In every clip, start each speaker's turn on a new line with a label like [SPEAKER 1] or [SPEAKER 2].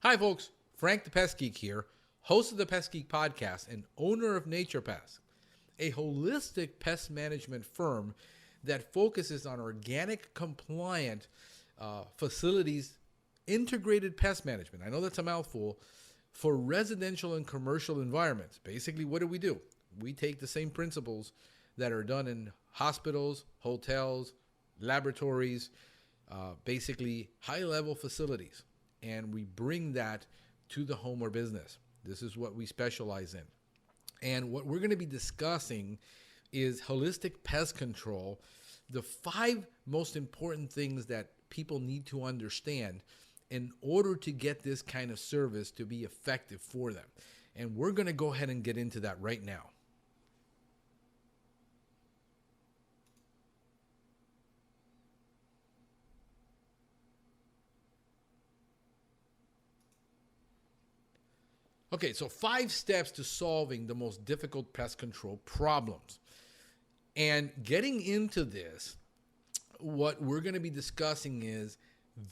[SPEAKER 1] Hi, folks. Frank the Pest Geek here, host of the Pest Geek podcast and owner of Nature Pest, a holistic pest management firm that focuses on organic, compliant facilities, integrated pest management. I know that's a mouthful for residential and commercial environments. Basically, what do? We take the same principles that are done in hospitals, hotels, laboratories, basically high-level facilities, and we bring that to the home or business. This is what we specialize in. And what we're going to be discussing is holistic pest control, the 5 most important things that people need to understand in order to get this kind of service to be effective for them. And we're going to go ahead and get into that right now. Okay, so 5 steps to solving the most difficult pest control problems. And getting into this, what we're going to be discussing is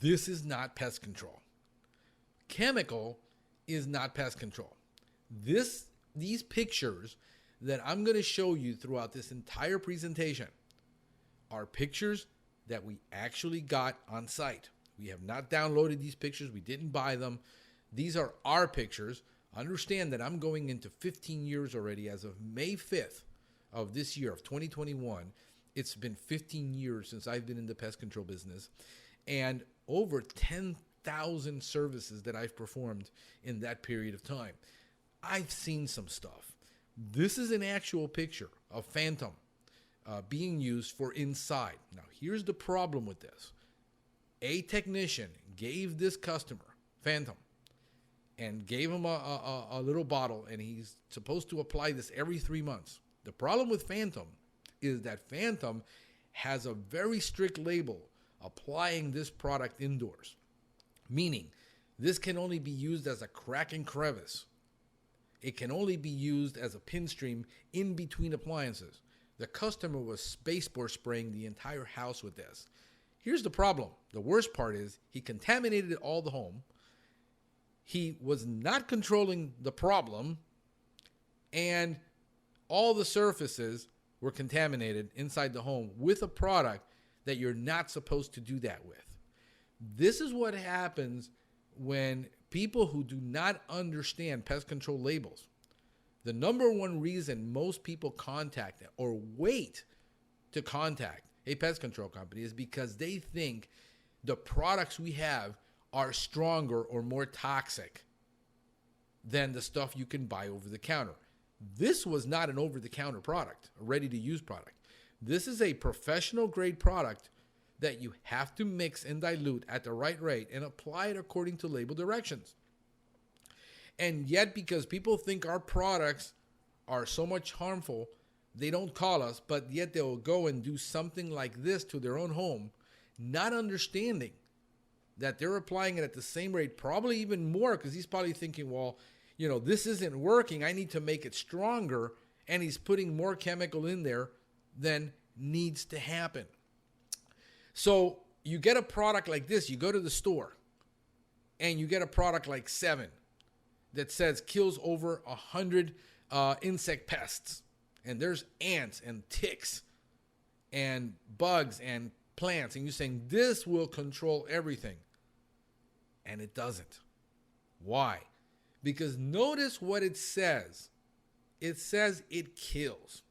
[SPEAKER 1] this is not pest control. Chemical is not pest control. These pictures that I'm going to show you throughout this entire presentation are pictures that we actually got on site. We have not downloaded these pictures. We didn't buy them. These are our pictures. Understand that I'm going into 15 years already as of May 5th of this year, of 2021. It's been 15 years since I've been in the pest control business, and over 10,000 services that I've performed in that period of time. I've seen some stuff. This is an actual picture of Phantom being used for inside. Now, here's the problem with this. A technician gave this customer, Phantom, and gave him a little bottle, and he's supposed to apply this every 3 months. The problem with Phantom is that Phantom has a very strict label applying this product indoors, meaning this can only be used as a crack and crevice. It can only be used as a pin stream in between appliances. The customer was spore spraying the entire house with this. Here's the problem. The worst part is he contaminated all the home. He was not controlling the problem, and all the surfaces were contaminated inside the home with a product that you're not supposed to do that with. This is what happens when people who do not understand pest control labels. The number one reason most people contact or wait to contact a pest control company is because they think the products we have are stronger or more toxic than the stuff you can buy over the counter. This was not an over-the-counter product, a ready-to-use product. This is a professional-grade product that you have to mix and dilute at the right rate and apply it according to label directions. And yet, because people think our products are so much harmful, they don't call us, but yet they'll go and do something like this to their own home, not understanding that they're applying it at the same rate, probably even more, because he's probably thinking, well, this isn't working. I need to make it stronger. And he's putting more chemical in there than needs to happen. So you get a product like this. You go to the store and you get a product like 7 that says kills over 100 insect pests. And there's ants and ticks and bugs and plants. And you're saying this will control everything. And it doesn't. Why? Because notice what it says. It says it kills.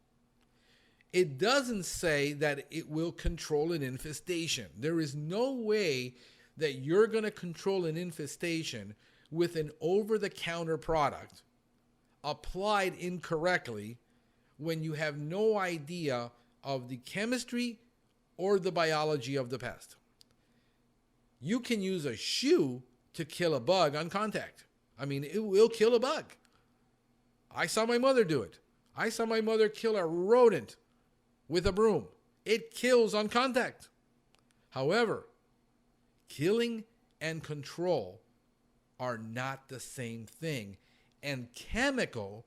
[SPEAKER 1] It doesn't say that it will control an infestation. There is no way that you're going to control an infestation with an over-the-counter product applied incorrectly when you have no idea of the chemistry or the biology of the pest. You can use a shoe to kill a bug on contact. I mean, it will kill a bug. I saw my mother do it. I saw my mother kill a rodent with a broom. It kills on contact. However, killing and control are not the same thing. And chemical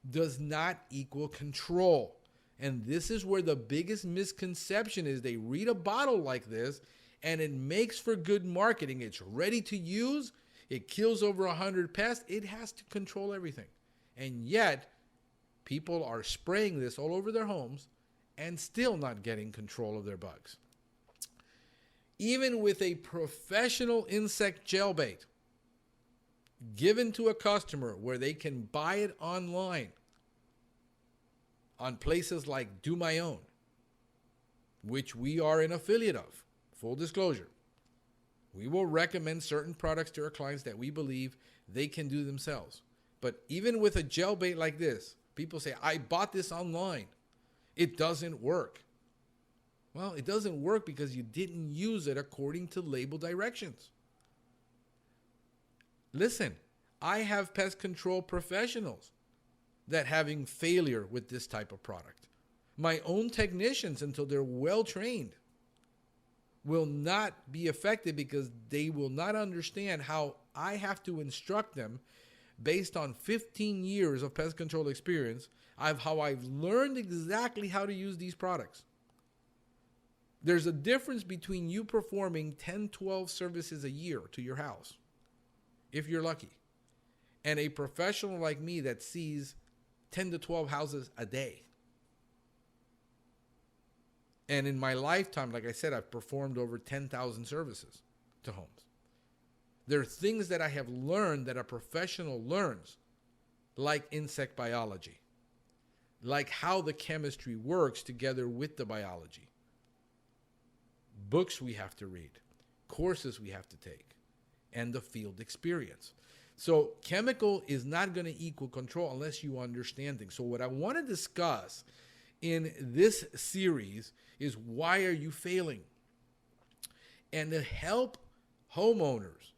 [SPEAKER 1] does not equal control. And this is where the biggest misconception is. They read a bottle like this and it makes for good marketing. It's ready to use. It kills over 100 pests. It has to control everything. And yet, people are spraying this all over their homes and still not getting control of their bugs. Even with a professional insect gel bait given to a customer where they can buy it online on places like Do My Own, which we are an affiliate of, full disclosure. We will recommend certain products to our clients that we believe they can do themselves. But even with a gel bait like this, people say, I bought this online. It doesn't work. Well, it doesn't work because you didn't use it according to label directions. Listen, I have pest control professionals that having failure with this type of product. My own technicians, until they're well trained, will not be effective because they will not understand how I have to instruct them based on 15 years of pest control experience of how I've learned exactly how to use these products. There's a difference between you performing 10, 12 services a year to your house, if you're lucky, and a professional like me that sees 10 to 12 houses a day. And in my lifetime, like I said, I've performed over 10,000 services to homes. There are things that I have learned that a professional learns, like insect biology, like how the chemistry works together with the biology. Books we have to read, courses we have to take, and the field experience. So chemical is not going to equal control unless you understand things. So what I want to discuss in this series is why are you failing? And to help homeowners,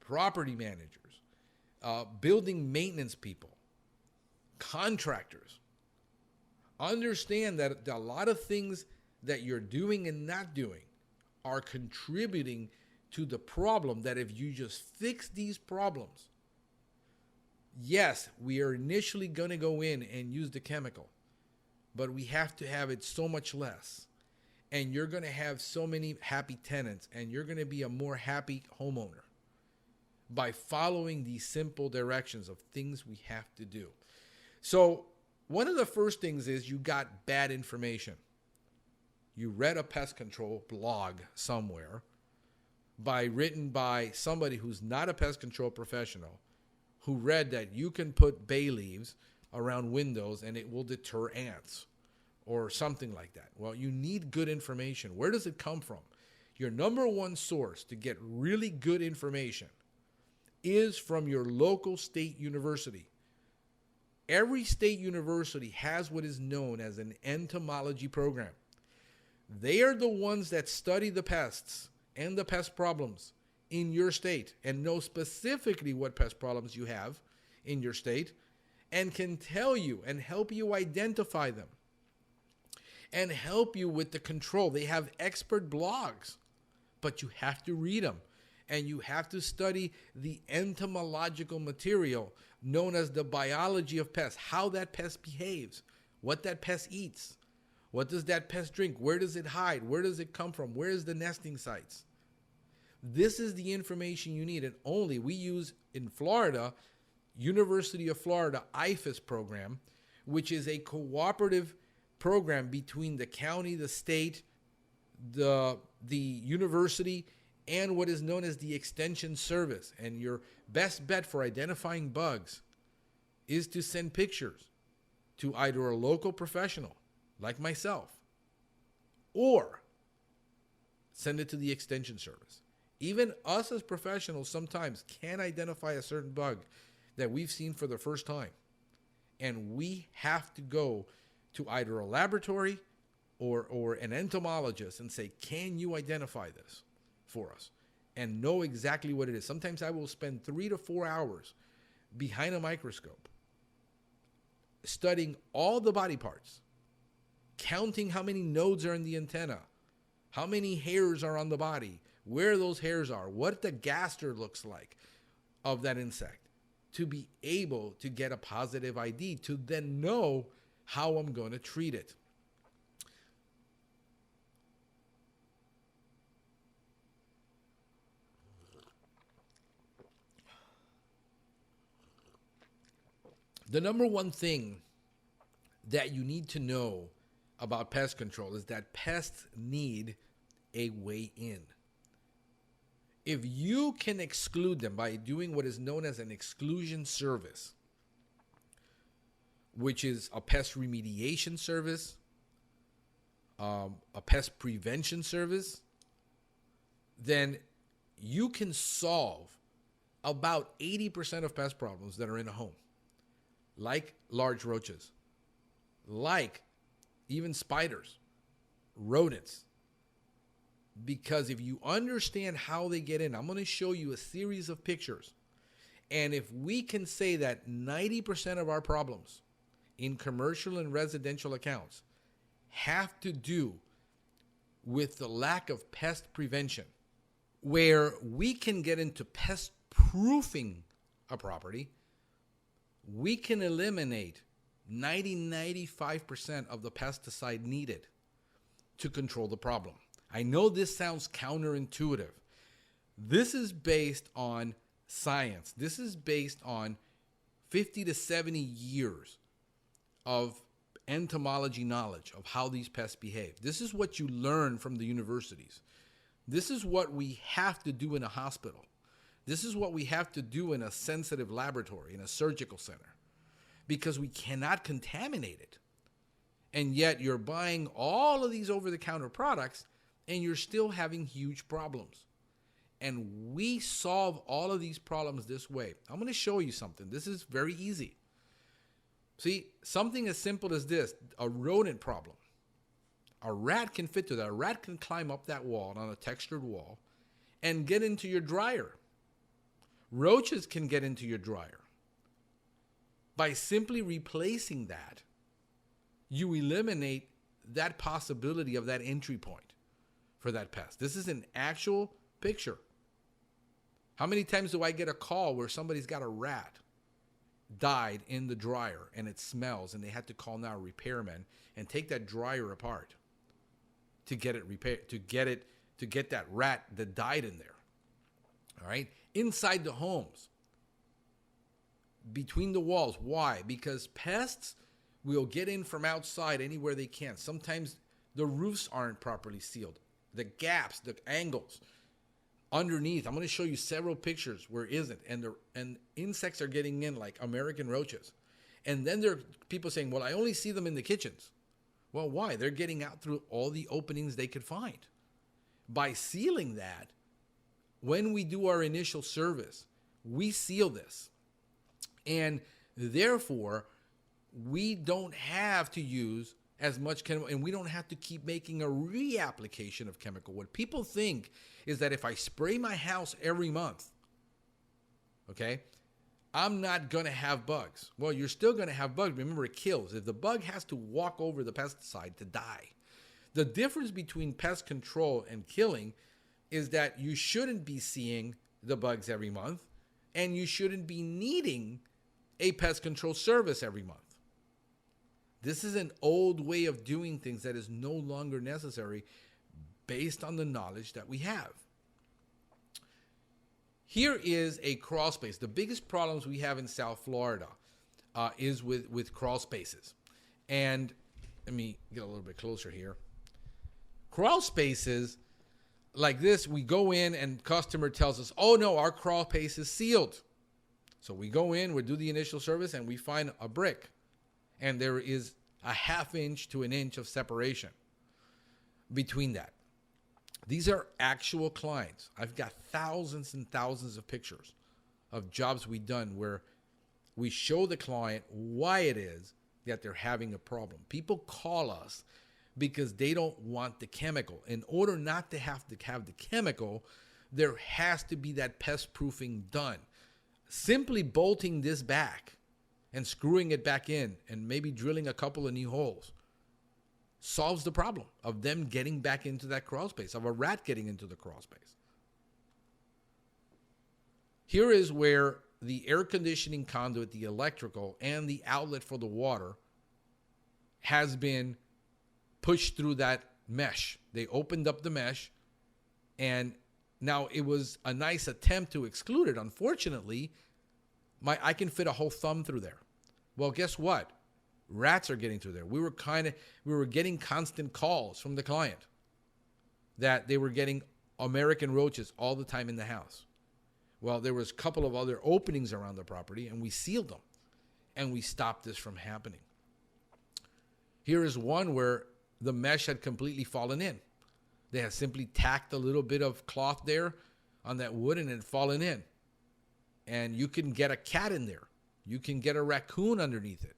[SPEAKER 1] property managers, building maintenance people, contractors, understand that a lot of things that you're doing and not doing are contributing to the problem, that if you just fix these problems, yes, we are initially going to go in and use the chemical, but we have to have it so much less. And you're going to have so many happy tenants, and you're going to be a more happy homeowner by following these simple directions of things we have to do. So one of the first things is you got bad information. You read a pest control blog somewhere written by somebody who's not a pest control professional, who read that you can put bay leaves around windows and it will deter ants or something like that. Well, you need good information. Where does it come from? Your number one source to get really good information is from your local state university. Every state university has what is known as an entomology program. They are the ones that study the pests and the pest problems in your state and know specifically what pest problems you have in your state and can tell you and help you identify them and help you with the control. They have expert blogs, but you have to read them and you have to study the entomological material known as the biology of pests, how that pest behaves, what that pest eats. What does that pest drink? Where does it hide? Where does it come from? Where is the nesting sites? This is the information you need. And only we use in Florida, University of Florida IFAS program, which is a cooperative program between the county, the state, the university, and what is known as the extension service. And your best bet for identifying bugs is to send pictures to either a local professional like myself, or send it to the extension service. Even us as professionals sometimes can identify a certain bug that we've seen for the first time. And we have to go to either a laboratory or an entomologist and say, can you identify this for us? And know exactly what it is. Sometimes I will spend 3 to 4 hours behind a microscope studying all the body parts, counting how many nodes are in the antenna, how many hairs are on the body, where those hairs are, what the gaster looks like of that insect, to be able to get a positive ID, to then know how I'm going to treat it. The number one thing that you need to know about pest control is that pests need a way in. If you can exclude them by doing what is known as an exclusion service, which is a pest remediation service, a pest prevention service, then you can solve about 80% of pest problems that are in a home, like large roaches, like even spiders, rodents. Because if you understand how they get in, I'm going to show you a series of pictures. And if we can say that 90% of our problems in commercial and residential accounts have to do with the lack of pest prevention, where we can get into pest proofing a property, we can eliminate 95% of the pesticide needed to control the problem. I know this sounds counterintuitive. This is based on science. This is based on 50 to 70 years of entomology knowledge of how these pests behave. This is what you learn from the universities. This is what we have to do in a hospital. This is what we have to do in a sensitive laboratory, in a surgical center, because we cannot contaminate it. And yet you're buying all of these over-the-counter products and you're still having huge problems. And we solve all of these problems this way. I'm going to show you something. This is very easy. See, something as simple as this, a rodent problem. A rat can fit through that. A rat can climb up that wall, on a textured wall, and get into your dryer. Roaches can get into your dryer. By simply replacing that, you eliminate that possibility of that entry point for that pest. This is an actual picture. How many times do I get a call where somebody's got a rat died in the dryer and it smells and they had to call now a repairman and take that dryer apart to get it repaired, to get that rat that died in there. All right? Inside the homes, between the walls. Why? Because pests will get in from outside anywhere they can. Sometimes the roofs aren't properly sealed. The gaps, the angles underneath. I'm going to show you several pictures where it isn't. And insects are getting in like American roaches. And then there are people saying, well, I only see them in the kitchens. Well, why? They're getting out through all the openings they could find. By sealing that, when we do our initial service, we seal this. And therefore, we don't have to use as much chemical, and we don't have to keep making a reapplication of chemical. What people think is that if I spray my house every month, okay, I'm not going to have bugs. Well, you're still going to have bugs. Remember, it kills. If the bug has to walk over the pesticide to die. The difference between pest control and killing is that you shouldn't be seeing the bugs every month, and you shouldn't be needing a pest control service every month. This is an old way of doing things that is no longer necessary based on the knowledge that we have. Here is a crawl space. The biggest problems we have in South Florida is with crawl spaces. And let me get a little bit closer here. Crawl spaces like this, we go in and customer tells us, oh no, our crawl space is sealed. So we go in, we do the initial service, and we find a brick. And there is a ½ inch to an inch of separation between that. These are actual clients. I've got thousands and thousands of pictures of jobs we've done where we show the client why it is that they're having a problem. People call us because they don't want the chemical. In order not to have the chemical, there has to be that pest proofing done. Simply bolting this back and screwing it back in and maybe drilling a couple of new holes solves the problem of them getting back into that crawl space, of a rat getting into the crawl space. Here is where the air conditioning conduit, the electrical, and the outlet for the water has been pushed through that mesh. They opened up the mesh, and now it was a nice attempt to exclude it. Unfortunately, I can fit a whole thumb through there. Well, guess what? Rats are getting through there. We were getting constant calls from the client that they were getting American roaches all the time in the house. Well, there was a couple of other openings around the property, and we sealed them, and we stopped this from happening. Here is one where the mesh had completely fallen in. They had simply tacked a little bit of cloth there on that wood, and it had fallen in. And you can get a cat in there. You can get a raccoon underneath it.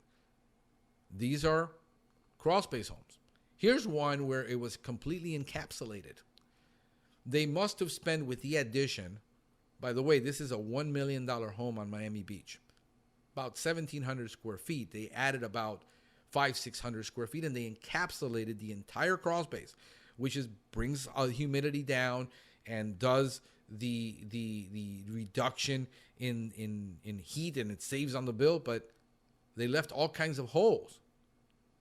[SPEAKER 1] These are crawl space homes. Here's one where it was completely encapsulated. They must have spent with the addition, by the way, this is a $1 million home on Miami Beach. About 1,700 square feet. They added about 500-600 square feet, and they encapsulated the entire crawl space, which brings humidity down and does the reduction in heat, and it saves on the bill, but they left all kinds of holes.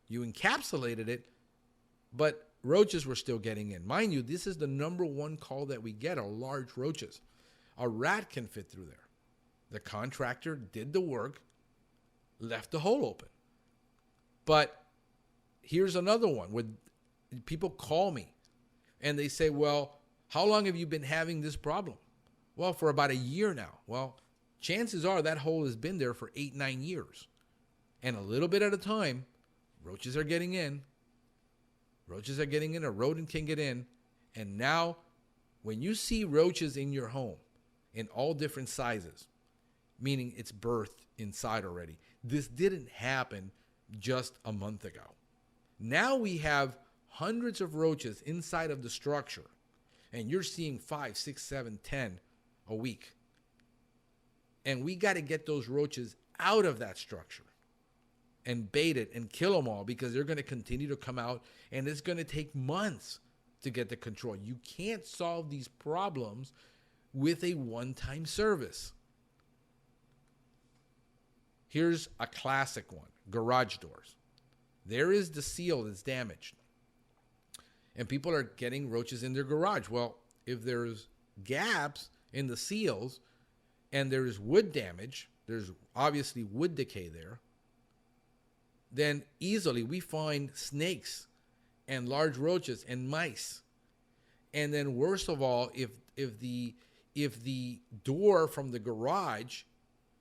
[SPEAKER 1] You encapsulated it, but roaches were still getting in. Mind you, this is the number one call that we get are large roaches. A rat can fit through there. The contractor did the work, left the hole open. But here's another one where people call me and they say, well, how long have you been having this problem? Well, for about a year now. Well, chances are that hole has been there for 8-9 years. And a little bit at a time, roaches are getting in. Roaches are getting in, a rodent can get in. And now, when you see roaches in your home in all different sizes, meaning it's birthed inside already, this didn't happen just a month ago. Now we have hundreds of roaches inside of the structure, and you're seeing 5, 6, 7, 10 a week. And we got to get those roaches out of that structure and bait it and kill them all, because they're going to continue to come out, and it's going to take months to get the control. You can't solve these problems with a one-time service. Here's a classic one, garage doors. There is the seal that's damaged, and people are getting roaches in their garage. Well, if there's gaps in the seals and there's wood damage, there's obviously wood decay there, then easily we find snakes and large roaches and mice. And then worst of all, if the door from the garage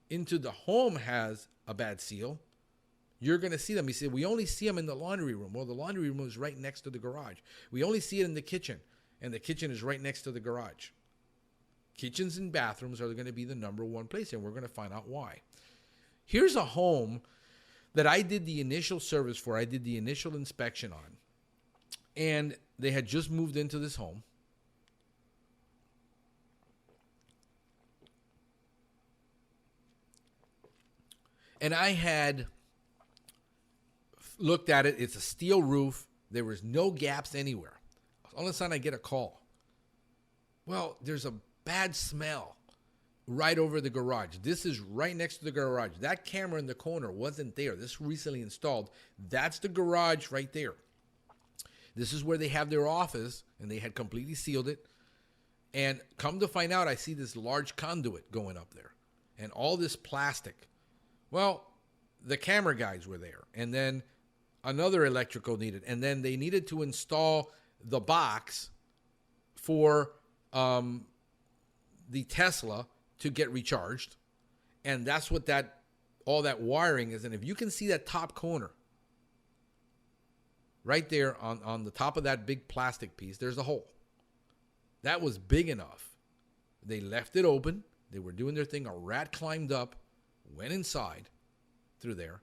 [SPEAKER 1] into the home has a bad seal, you're going to see them. He said, we only see them in the laundry room. Well, the laundry room is right next to the garage. We only see it in the kitchen, and the kitchen is right next to the garage. Kitchens and bathrooms are going to be the number one place, and we're going to find out why. Here's a home that I did the initial service for. I did the initial inspection on, and they had just moved into this home. And I had looked at it. It's a steel roof. There was no gaps anywhere. All of a sudden, I get a call. Well, there's a bad smell right over the garage. This is right next to the garage. That camera in the corner wasn't there. This recently installed. That's the garage right there. This is where they have their office, and they had completely sealed it. And come to find out, I see this large conduit going up there and all this plastic. Well, the camera guys were there, and then another electrical needed, and then they needed to install the box for the Tesla to get recharged, and that's what all that wiring is. And if you can see that top corner, right there on the top of that big plastic piece, there's a hole. That was big enough. They left it open. They were doing their thing. A rat climbed up, went inside through there,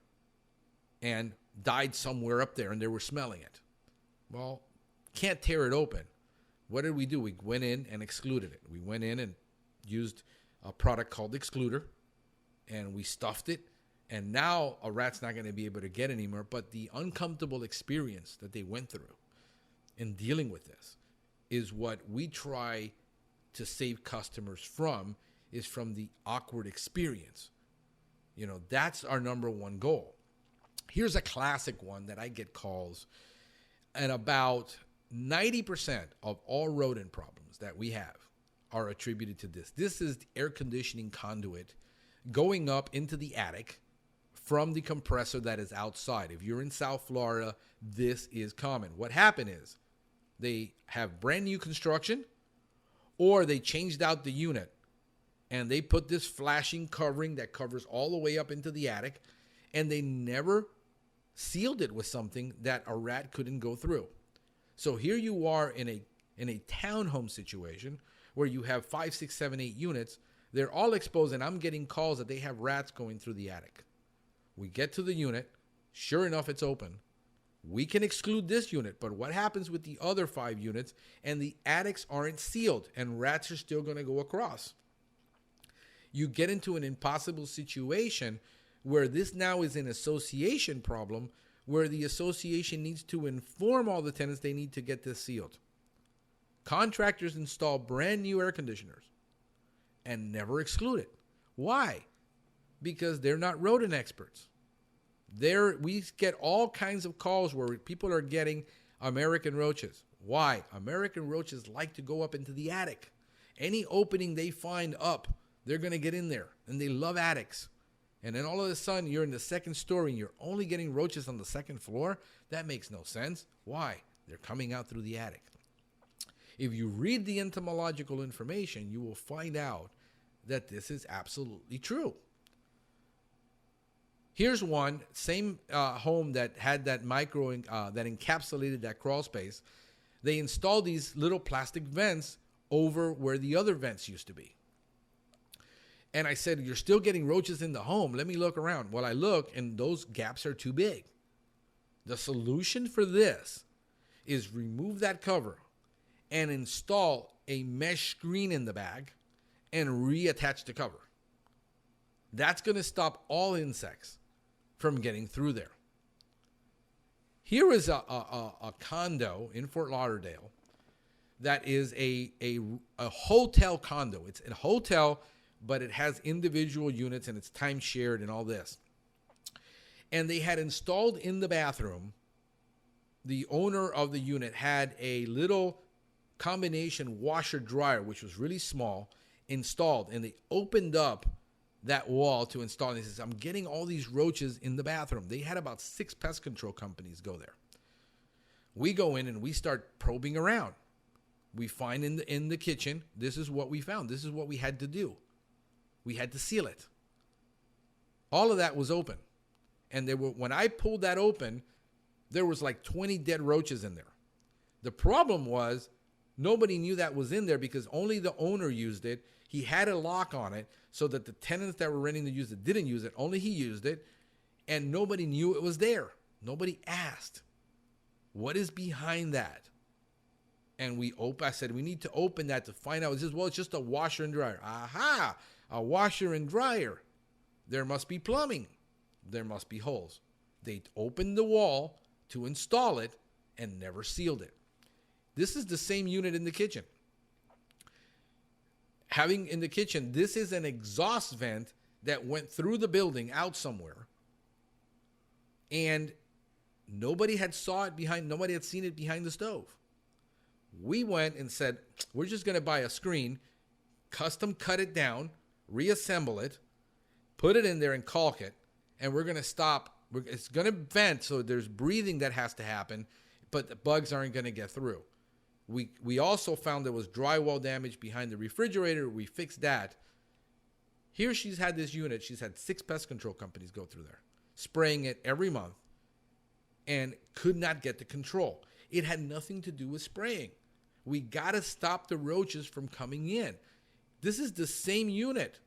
[SPEAKER 1] and died somewhere up there, and they were smelling it. Well, can't tear it open. What did we do? We went in and excluded it. We went in and used a product called Excluder, and we stuffed it, and now a rat's not going to be able to get anymore. But the uncomfortable experience that they went through in dealing with this is what we try to save customers from, is from the awkward experience. You know, that's our number one goal. Here's a classic one that I get calls, and about 90% of all rodent problems that we have are attributed to this. This is the air conditioning conduit going up into the attic from the compressor that is outside. If you're in South Florida, this is common. What happened is they have brand new construction, or they changed out the unit and they put this flashing covering that covers all the way up into the attic, and they never sealed it with something that a rat couldn't go through. So here you are in a townhome situation where you have 5, 6, 7, 8 units. They're all exposed, and I'm getting calls that they have rats going through the attic. We get to the unit. Sure enough, it's open. We can exclude this unit, but what happens with the other 5 units, and the attics aren't sealed and rats are still going to go across? You get into an impossible situation where this now is an association problem, where the association needs to inform all the tenants they need to get this sealed. Contractors install brand new air conditioners and never exclude it. Why? Because they're not rodent experts. We get all kinds of calls where people are getting American roaches. Why? American roaches like to go up into the attic. Any opening they find up, they're going to get in there, and they love attics. And then all of a sudden, you're in the second story, and you're only getting roaches on the second floor? That makes no sense. Why? They're coming out through the attic. If you read the entomological information, you will find out that this is absolutely true. Here's one, same home that had that that encapsulated that crawl space. They installed these little plastic vents over where the other vents used to be. And I said, you're still getting roaches in the home. Let me look around. Well, I look, and those gaps are too big. The solution for this is remove that cover and install a mesh screen in the bag and reattach the cover. That's going to stop all insects from getting through there. Here is a condo in Fort Lauderdale that is a hotel condo. It's a hotel, but it has individual units and it's time shared and all this. And they had installed in the bathroom, the owner of the unit had a little combination washer dryer, which was really small, installed, and they opened up that wall to install. And he says, I'm getting all these roaches in the bathroom. They had about 6 pest control companies go there. We go in and we start probing around. We find in the kitchen, this is what we found. This is what we had to do. We had to seal it. All of that was open. And when I pulled that open, there was like 20 dead roaches in there. The problem was nobody knew that was in there because only the owner used it. He had a lock on it so that the tenants that were renting to use it didn't use it. Only he used it, and nobody knew it was there. Nobody asked, what is behind that? And I said, we need to open that to find out. He says, well, it's just a washer and dryer. Aha, a washer and dryer. There must be plumbing. There must be holes. They opened the wall to install it and never sealed it. This is the same unit in the kitchen. Having in the kitchen, this is an exhaust vent that went through the building out somewhere. And nobody had nobody had seen it behind the stove. We went and said, we're just going to buy a screen, custom cut it down, reassemble it, put it in there and caulk it, and we're going to stop. It's going to vent, so there's breathing that has to happen, but the bugs aren't going to get through. We also found there was drywall damage behind the refrigerator. We fixed that. Here she's had this unit. She's had 6 pest control companies go through there, spraying it every month, and could not get the control. It had nothing to do with spraying. We got to stop the roaches from coming in. This is the same unit.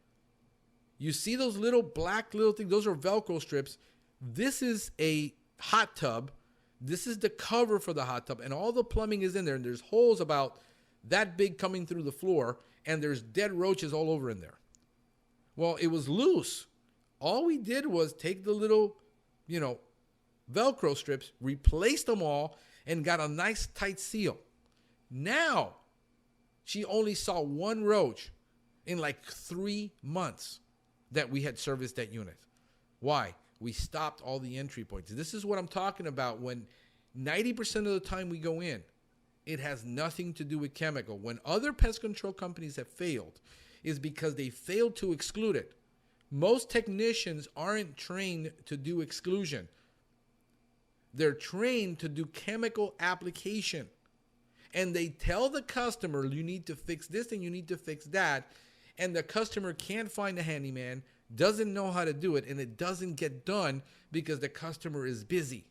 [SPEAKER 1] You see those little black little things? Those are Velcro strips. This is a hot tub. This is the cover for the hot tub, and all the plumbing is in there, and there's holes about that big coming through the floor, and there's dead roaches all over in there. Well, it was loose. All we did was take the little, Velcro strips, replaced them all, and got a nice tight seal. Now, she only saw 1 roach in like 3 months that we had serviced that unit. Why? We stopped all the entry points. This is what I'm talking about. When 90% of the time we go in, it has nothing to do with chemical. When other pest control companies have failed, is because they failed to exclude it. Most technicians aren't trained to do exclusion. They're trained to do chemical application. And they tell the customer, you need to fix this and you need to fix that. And the customer can't find a handyman, doesn't know how to do it, and it doesn't get done because the customer is busy.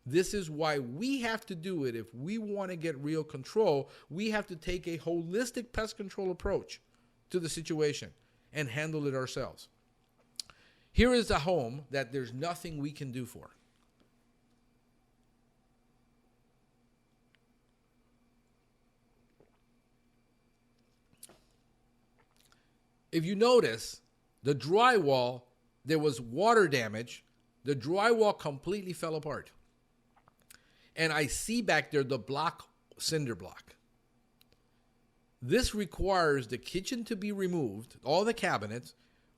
[SPEAKER 1] This is why we have to do it. If we want to get real control, we have to take a holistic pest control approach to the situation and handle it ourselves. Here is a home that there's nothing we can do for. If you notice, the drywall, there was water damage. The drywall completely fell apart. And I see back there the cinder block. This requires the kitchen to be removed, all the cabinets,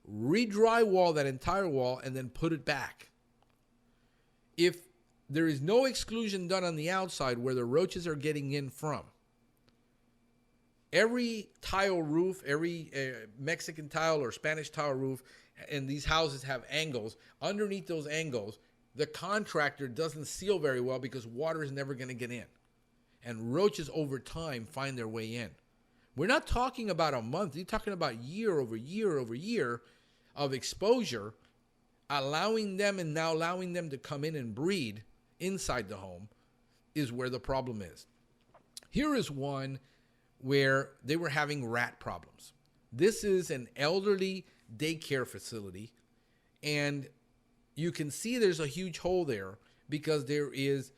[SPEAKER 1] re-drywall that entire wall, and then put it back. If there is no exclusion done on the outside where the roaches are getting in from, every tile roof, every Mexican tile or Spanish tile roof, and these houses have angles. Underneath those angles, the contractor doesn't seal very well because water is never going to get in. And roaches over time find their way in. We're not talking about a month. You're talking about year over year over year of exposure, allowing them to come in and breed inside the home is where the problem is. Here is one where they were having rat problems. This is an elderly daycare facility, and you can see there's a huge hole there because there is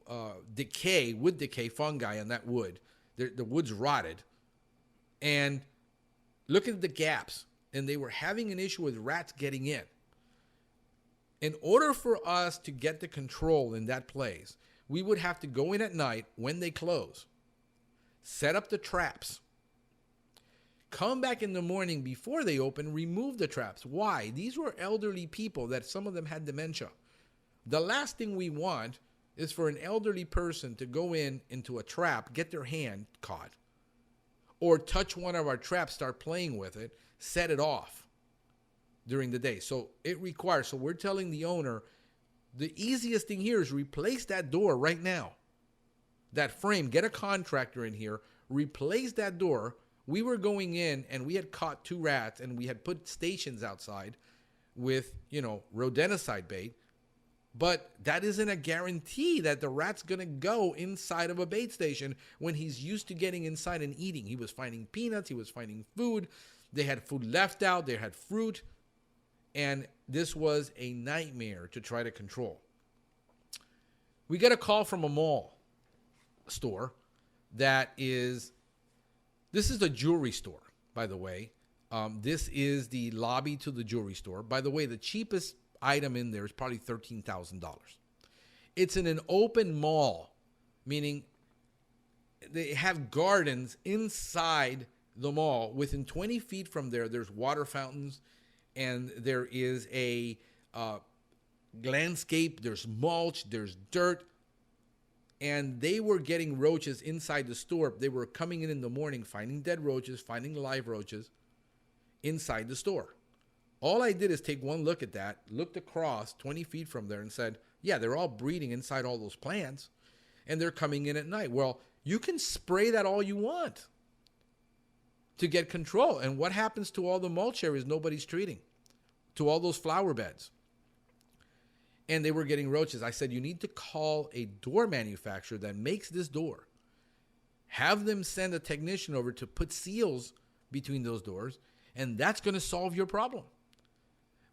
[SPEAKER 1] wood decay, fungi on that wood. The wood's rotted. And look at the gaps. And they were having an issue with rats getting in. In order for us to get the control in that place, we would have to go in at night when they close, set up the traps, come back in the morning before they open, remove the traps. Why? These were elderly people that some of them had dementia. The last thing we want is for an elderly person to go into a trap, get their hand caught, or touch one of our traps, start playing with it, set it off during the day. So we're telling the owner, the easiest thing here is replace that door right now. That frame, get a contractor in here, replace that door. We were going in and we had caught 2 rats and we had put stations outside with, rodenticide bait. But that isn't a guarantee that the rat's going to go inside of a bait station when he's used to getting inside and eating. He was finding peanuts. He was finding food. They had food left out. They had fruit. And this was a nightmare to try to control. We got a call from a mall store this is a jewelry store, by the way. This is the lobby to the jewelry store. By the way, the cheapest item in there is probably $13,000. It's in an open mall, meaning they have gardens inside the mall. Within 20 feet from there, there's water fountains, and there is a landscape, there's mulch, there's dirt, and they were getting roaches inside the store. They were coming in the morning, finding dead roaches, finding live roaches inside the store. All I did is take one look at that, looked across 20 feet from there and said, yeah, they're all breeding inside all those plants, and they're coming in at night. Well, you can spray that all you want to get control. And what happens to all the mulch areas nobody's treating, to all those flower beds? And they were getting roaches. I said, you need to call a door manufacturer that makes this door. Have them send a technician over to put seals between those doors, and that's going to solve your problem.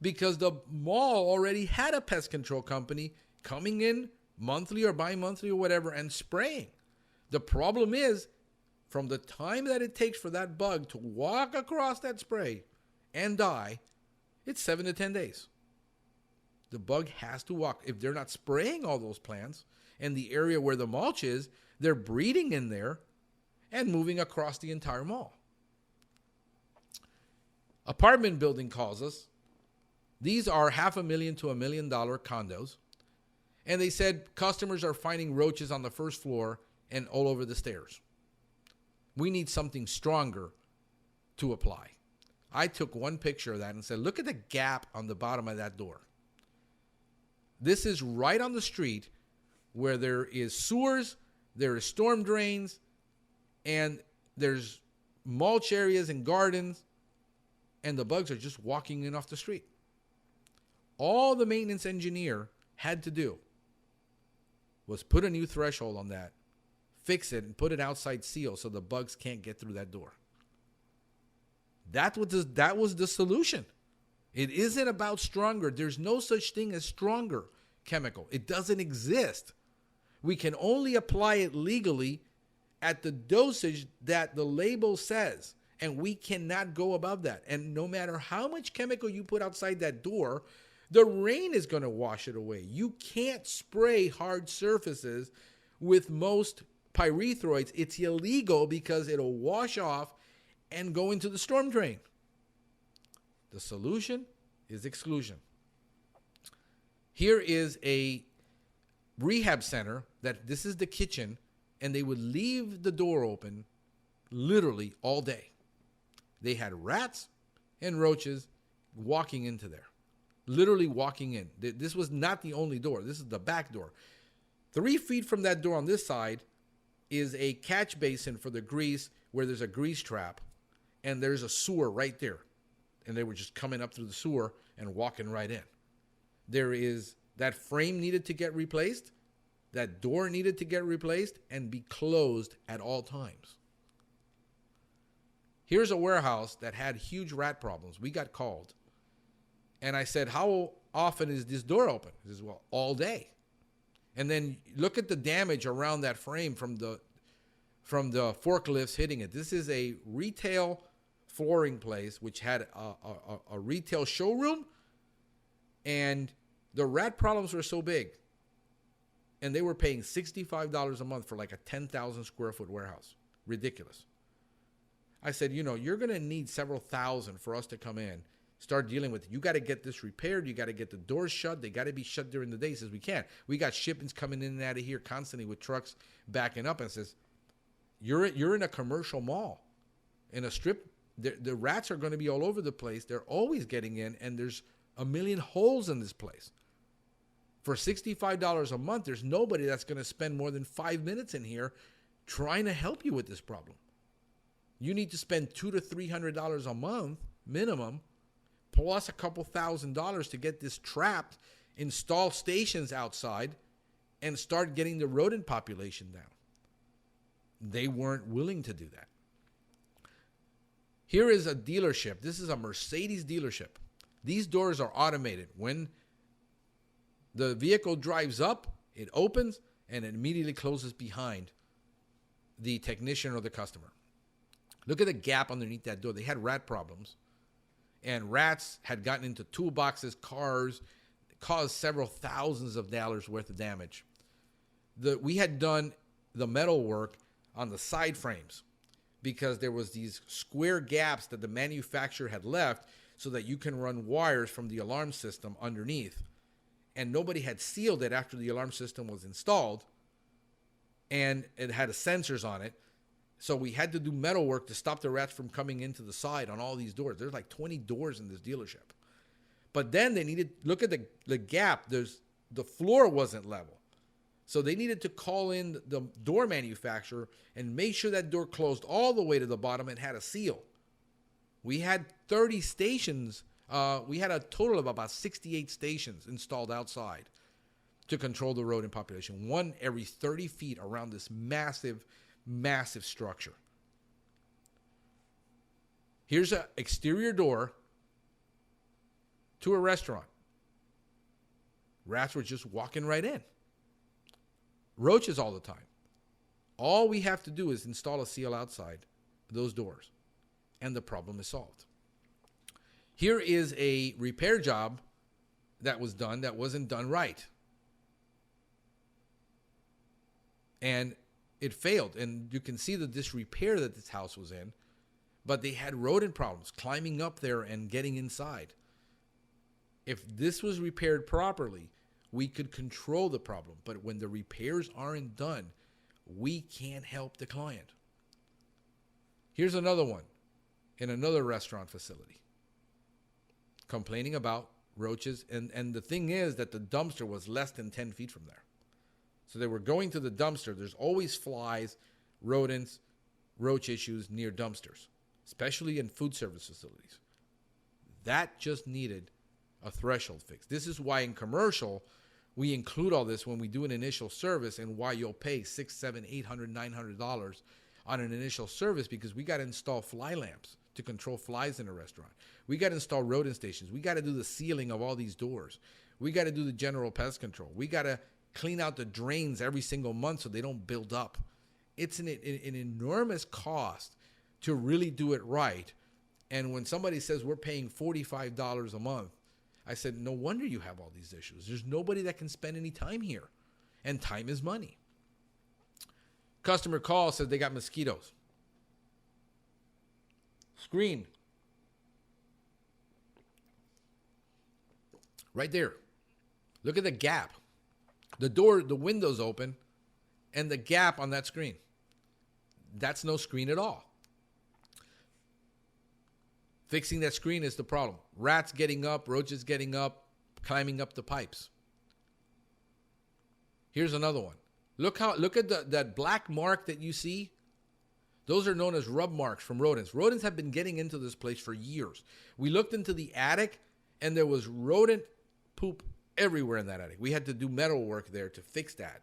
[SPEAKER 1] Because the mall already had a pest control company coming in monthly or bi-monthly or whatever and spraying. The problem is, from the time that it takes for that bug to walk across that spray and die, it's 7 to 10 days. The bug has to walk. If they're not spraying all those plants and the area where the mulch is, they're breeding in there and moving across the entire mall. Apartment building calls us. These are $500,000 to $1 million condos. And they said customers are finding roaches on the first floor and all over the stairs. We need something stronger to apply. I took one picture of that and said, look at the gap on the bottom of that door. This is right on the street where there is sewers, there is storm drains, and there's mulch areas and gardens, and the bugs are just walking in off the street. All the maintenance engineer had to do was put a new threshold on that, fix it, and put an outside seal so the bugs can't get through that door. That was the solution. It isn't about stronger. There's no such thing as stronger chemical. It doesn't exist. We can only apply it legally at the dosage that the label says, and we cannot go above that. And no matter how much chemical you put outside that door, the rain is going to wash it away. You can't spray hard surfaces with most pyrethroids. It's illegal because it'll wash off and go into the storm drain. The solution is exclusion. Here is a rehab center that this is the kitchen, and they would leave the door open literally all day. They had rats and roaches walking into there, literally walking in. This was not the only door. This is the back door. 3 feet from that door on this side is a catch basin for the grease where there's a grease trap, and there's a sewer right there. And they were just coming up through the sewer and walking right in. There is that frame needed to get replaced. That door needed to get replaced and be closed at all times. Here's a warehouse that had huge rat problems. We got called. And I said, how often is this door open? He says, well, all day. And then look at the damage around that frame from the forklifts hitting it. This is a retail flooring place which had a retail showroom, and the rat problems were so big, and they were paying $65 a month for like a 10,000 square foot warehouse. Ridiculous. I said, you're going to need several thousand for us to come in, start dealing with it. You got to get this repaired. You got to get the doors shut. They got to be shut during the day. He says, we can't. We got shipments coming in and out of here constantly with trucks backing up. And says, you're in a commercial mall, in a strip. The rats are going to be all over the place. They're always getting in, and there's a million holes in this place. For $65 a month, there's nobody that's going to spend more than 5 minutes in here trying to help you with this problem. You need to spend $200 to $300 a month minimum, plus a couple $1,000s to get this trapped, install stations outside, and start getting the rodent population down. They weren't willing to do that. Here is a dealership. This is a Mercedes dealership. These doors are automated. When the vehicle drives up, it opens, and it immediately closes behind the technician or the customer. Look at the gap underneath that door. They had rat problems, and rats had gotten into toolboxes, cars, caused several thousands of dollars worth of damage. We had done the metal work on the side frames because there was these square gaps that the manufacturer had left so that you can run wires from the alarm system underneath. And nobody had sealed it after the alarm system was installed, and it had sensors on it. So we had to do metal work to stop the rats from coming into the side on all these doors. There's like 20 doors in this dealership. But then they needed, look at the gap. The floor wasn't level. So they needed to call in the door manufacturer and make sure that door closed all the way to the bottom and had a seal. We had 30 stations. We had a total of about 68 stations installed outside to control the rodent population. One every 30 feet around this massive, massive structure. Here's an exterior door to a restaurant. Rats were just walking right in. Roaches all the time. All we have to do is install a seal outside those doors, and the problem is solved. Here is a repair job that was done that wasn't done right. And it failed. And you can see the disrepair that this house was in, but they had rodent problems climbing up there and getting inside. If this was repaired properly, we could control the problem. But when the repairs aren't done, we can't help the client. Here's another one in another restaurant facility. complaining about roaches. And the thing is that the dumpster was less than 10 feet from there. So they were going to the dumpster. There's always flies, rodents, roach issues near dumpsters, especially in food service facilities. That just needed a threshold fix. This is why in commercial, we include all this when we do an initial service, and why you'll pay $600, $700, $800, $900 on an initial service, because we got to install fly lamps to control flies in a restaurant. We got to install rodent stations. We got to do the sealing of all these doors. We got to do the general pest control. We got to clean out the drains every single month so they don't build up. It's an enormous cost to really do it right. And when somebody says we're paying $45 a month, I said, no wonder you have all these issues. There's nobody that can spend any time here. And time is money. Customer call said they got mosquitoes. Screen. Right there. Look at the gap. The door, the window's open, and the gap on that screen. That's no screen at all. Fixing that screen is the problem. Rats getting up, roaches getting up, climbing up the pipes. Here's another one. Look at that black mark that you see. Those are known as rub marks from rodents. Rodents have been getting into this place for years. We looked into the attic, and there was rodent poop everywhere in that attic. We had to do metal work there to fix that.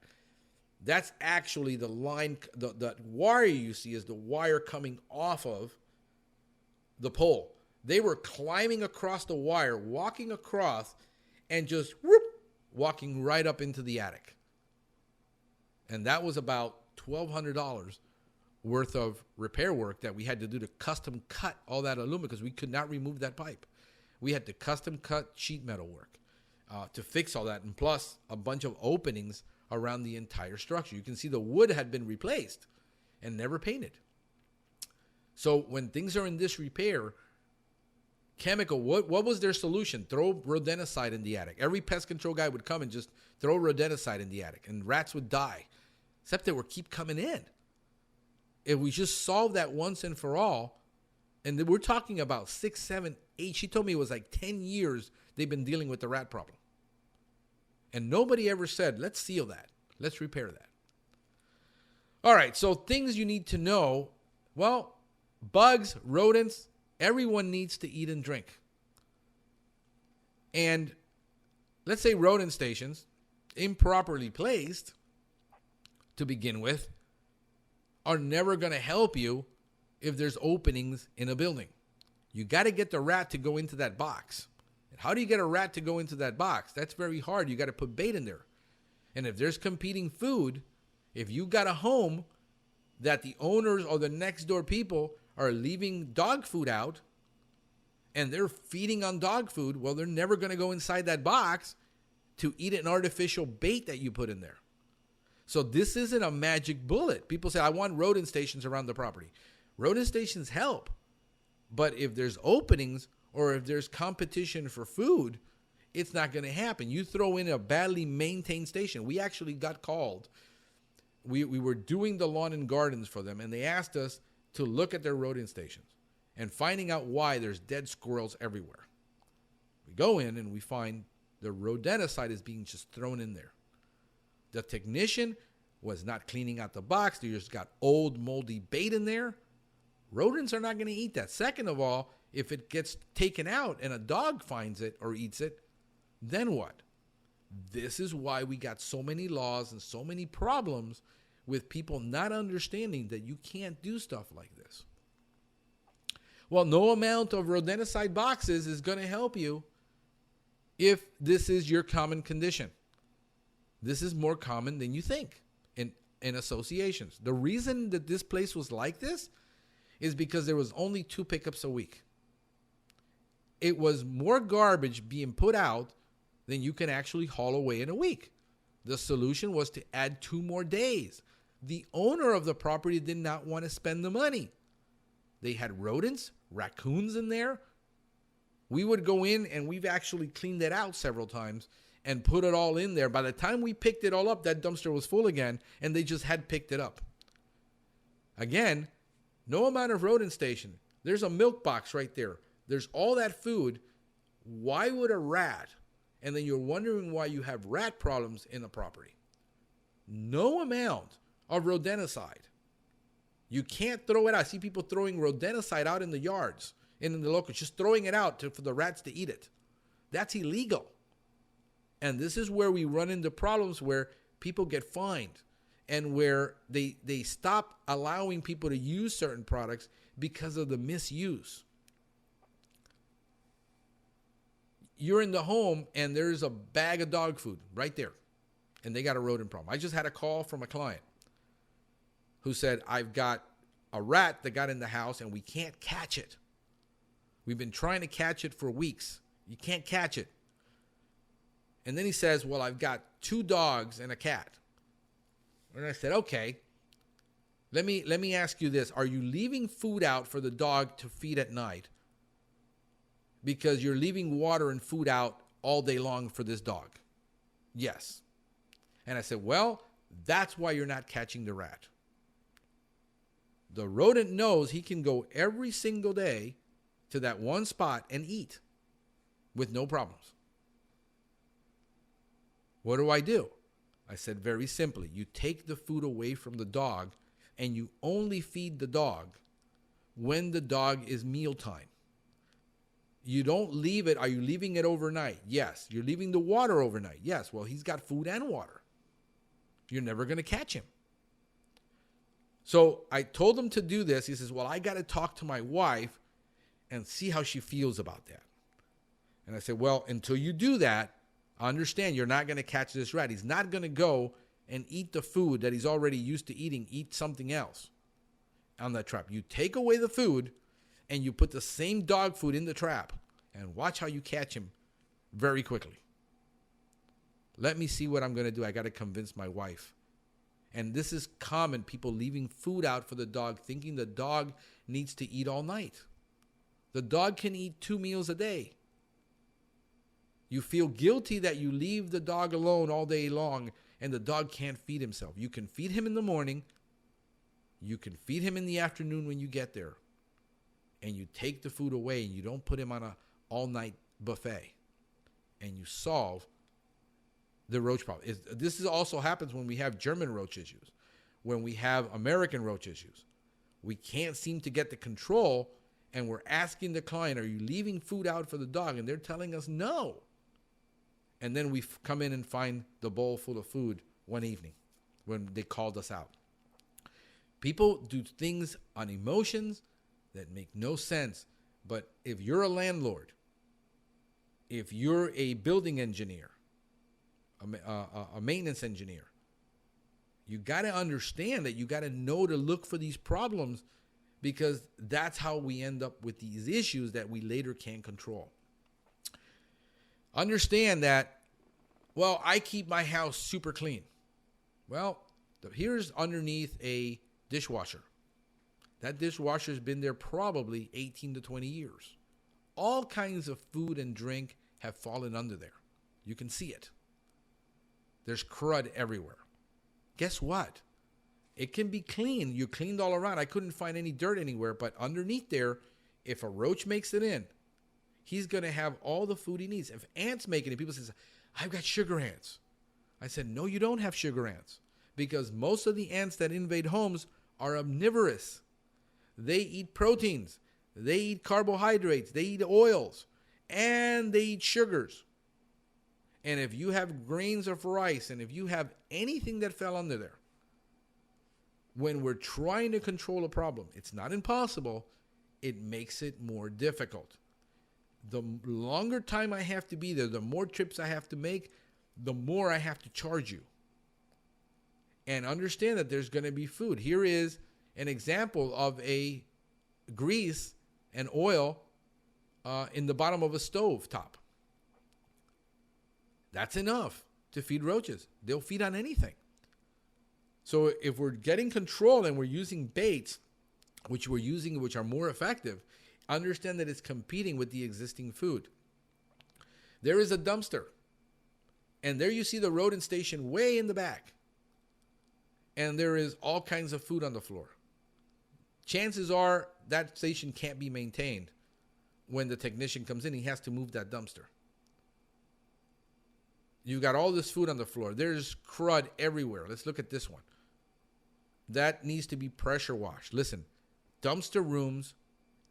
[SPEAKER 1] That's actually the line, the wire you see is the wire coming off of the pole. They were climbing across the wire, walking across, and just whoop, walking right up into the attic. And that was about $1,200 worth of repair work that we had to do to custom cut all that aluminum, because we could not remove that pipe. We had to custom cut sheet metal work to fix all that, and plus a bunch of openings around the entire structure. You can see the wood had been replaced and never painted. So when things are in disrepair, chemical, what was their solution? Throw rodenticide in the attic. Every pest control guy would come and just throw rodenticide in the attic, and rats would die, except they would keep coming in. If we just solve that once and for all, and we're talking about 6, 7, 8, she told me it was like 10 years they've been dealing with the rat problem. And nobody ever said, let's seal that. Let's repair that. All right, so things you need to know. Well, bugs, rodents, everyone needs to eat and drink. And let's say rodent stations, improperly placed to begin with, are never going to help you if there's openings in a building. You got to get the rat to go into that box. And how do you get a rat to go into that box? That's very hard. You got to put bait in there. And if there's competing food, if you got a home that the owners or the next door people are leaving dog food out, and they're feeding on dog food, well, they're never going to go inside that box to eat an artificial bait that you put in there. So this isn't a magic bullet. People say, I want rodent stations around the property. Rodent stations help. But if there's openings or if there's competition for food, it's not going to happen. You throw in a badly maintained station. We actually got called. We were doing the lawn and gardens for them, and they asked us to look at their rodent stations and finding out why there's dead squirrels everywhere. We go in and we find the rodenticide is being just thrown in there. The technician was not cleaning out the box. They just got old moldy bait in there. Rodents are not going to eat that. Second of all, if it gets taken out and a dog finds it or eats it, then what? This is why we got so many laws and so many problems with people not understanding that you can't do stuff like this. Well, no amount of rodenticide boxes is going to help you if this is your common condition. This is more common than you think in associations. The reason that this place was like this is because there was only 2 pickups a week. It was more garbage being put out than you can actually haul away in a week. The solution was to add 2 more days. The owner of the property did not want to spend the money. They had rodents, raccoons in there. We would go in, and we've actually cleaned it out several times and put it all in there. By the time we picked it all up, that dumpster was full again, and they just had picked it up. Again, no amount of rodent station. There's a milk box right there. There's all that food. Why would a rat, and then you're wondering why you have rat problems in a property? No amount of rodenticide. You can't throw it out. I see people throwing rodenticide out in the yards, in the locals, just throwing it out for the rats to eat it. That's illegal. And this is where we run into problems where people get fined and where they stop allowing people to use certain products because of the misuse. You're in the home and there's a bag of dog food right there, and they got a rodent problem. I just had a call from a client who said, I've got a rat that got in the house and we can't catch it. We've been trying to catch it for weeks. You can't catch it. And then he says, well, I've got 2 dogs and a cat. And I said, okay, let me ask you this. Are you leaving food out for the dog to feed at night? Because you're leaving water and food out all day long for this dog. Yes. And I said, well, that's why you're not catching the rat. The rodent knows he can go every single day to that one spot and eat with no problems. What do? I said, very simply, you take the food away from the dog and you only feed the dog when the dog is mealtime. You don't leave it. Are you leaving it overnight? Yes. You're leaving the water overnight? Yes. Well, he's got food and water. You're never going to catch him. So I told him to do this. He says, well, I got to talk to my wife and see how she feels about that. And I said, well, until you do that, understand you're not going to catch this rat. He's not going to go and eat the food that he's already used to eating, eat something else on that trap. You take away the food and you put the same dog food in the trap and watch how you catch him very quickly. Let me see what I'm going to do. I got to convince my wife. And this is common, people leaving food out for the dog, thinking the dog needs to eat all night. The dog can eat 2 meals a day. You feel guilty that you leave the dog alone all day long and the dog can't feed himself. You can feed him in the morning. You can feed him in the afternoon when you get there. And you take the food away and you don't put him on a all-night buffet. And you solve the roach problem. This also happens when we have German roach issues, when we have American roach issues. We can't seem to get the control, and we're asking the client, are you leaving food out for the dog? And they're telling us no. And then we come in and find the bowl full of food one evening when they called us out. People do things on emotions that make no sense. But if you're a landlord, if you're a building engineer, a maintenance engineer, you got to understand that you got to know to look for these problems, because that's how we end up with these issues that we later can't control. Understand that, well, I keep my house super clean. Well, here's underneath a dishwasher. That dishwasher's been there probably 18 to 20 years. All kinds of food and drink have fallen under there. You can see it. There's crud everywhere. Guess what? It can be cleaned. You cleaned all around. I couldn't find any dirt anywhere, but underneath there, if a roach makes it in, he's going to have all the food he needs. If ants make it in, people say, I've got sugar ants. I said, no, you don't have sugar ants, because most of the ants that invade homes are omnivorous. They eat proteins, they eat carbohydrates, they eat oils, and they eat sugars. And if you have grains of rice, and if you have anything that fell under there, when we're trying to control a problem, it's not impossible, it makes it more difficult. The longer time I have to be there, the more trips I have to make, the more I have to charge you. And understand that there's going to be food. Here is an example of a grease and oil in the bottom of a stove top. That's enough to feed roaches. They'll feed on anything. So if we're getting control and we're using baits, which are more effective, understand that it's competing with the existing food. There is a dumpster, and there you see the rodent station way in the back. And there is all kinds of food on the floor. Chances are that station can't be maintained. when the technician comes in, he has to move that dumpster. You got all this food on the floor. There's crud everywhere. Let's look at this one. That needs to be pressure washed. Listen, dumpster rooms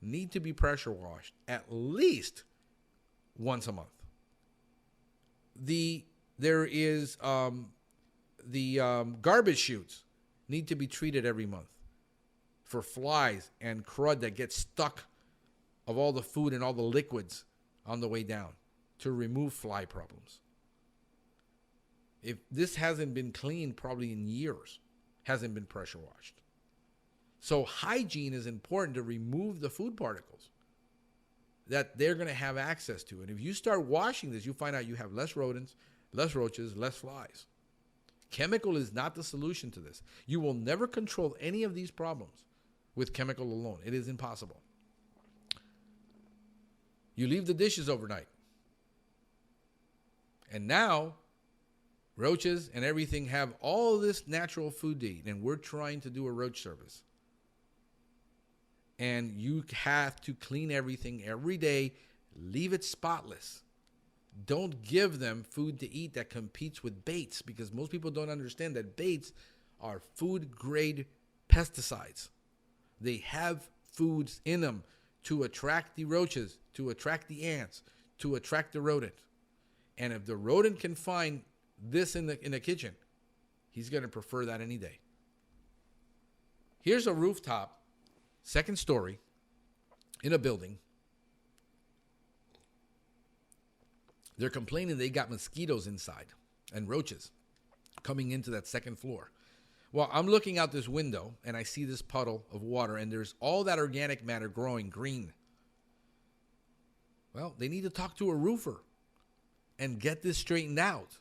[SPEAKER 1] need to be pressure washed at least once a month. The garbage chutes need to be treated every month for flies and crud that gets stuck of all the food and all the liquids on the way down to remove fly problems. If this hasn't been cleaned probably in years, hasn't been pressure washed. So hygiene is important to remove the food particles that they're going to have access to. And if you start washing this, you find out you have less rodents, less roaches, less flies. Chemical is not the solution to this. You will never control any of these problems with chemical alone. It is impossible. You leave the dishes overnight. And now roaches and everything have all this natural food to eat, and we're trying to do a roach service. And you have to clean everything every day. Leave it spotless. Don't give them food to eat that competes with baits, because most people don't understand that baits are food-grade pesticides. They have foods in them to attract the roaches, to attract the ants, to attract the rodent. And if the rodent can find this in the kitchen, he's going to prefer that any day. Here's a rooftop, second story, in a building. They're complaining they got mosquitoes inside and roaches coming into that second floor. Well, I'm looking out this window and I see this puddle of water, and there's all that organic matter growing green. Well, they need to talk to a roofer and get this straightened out,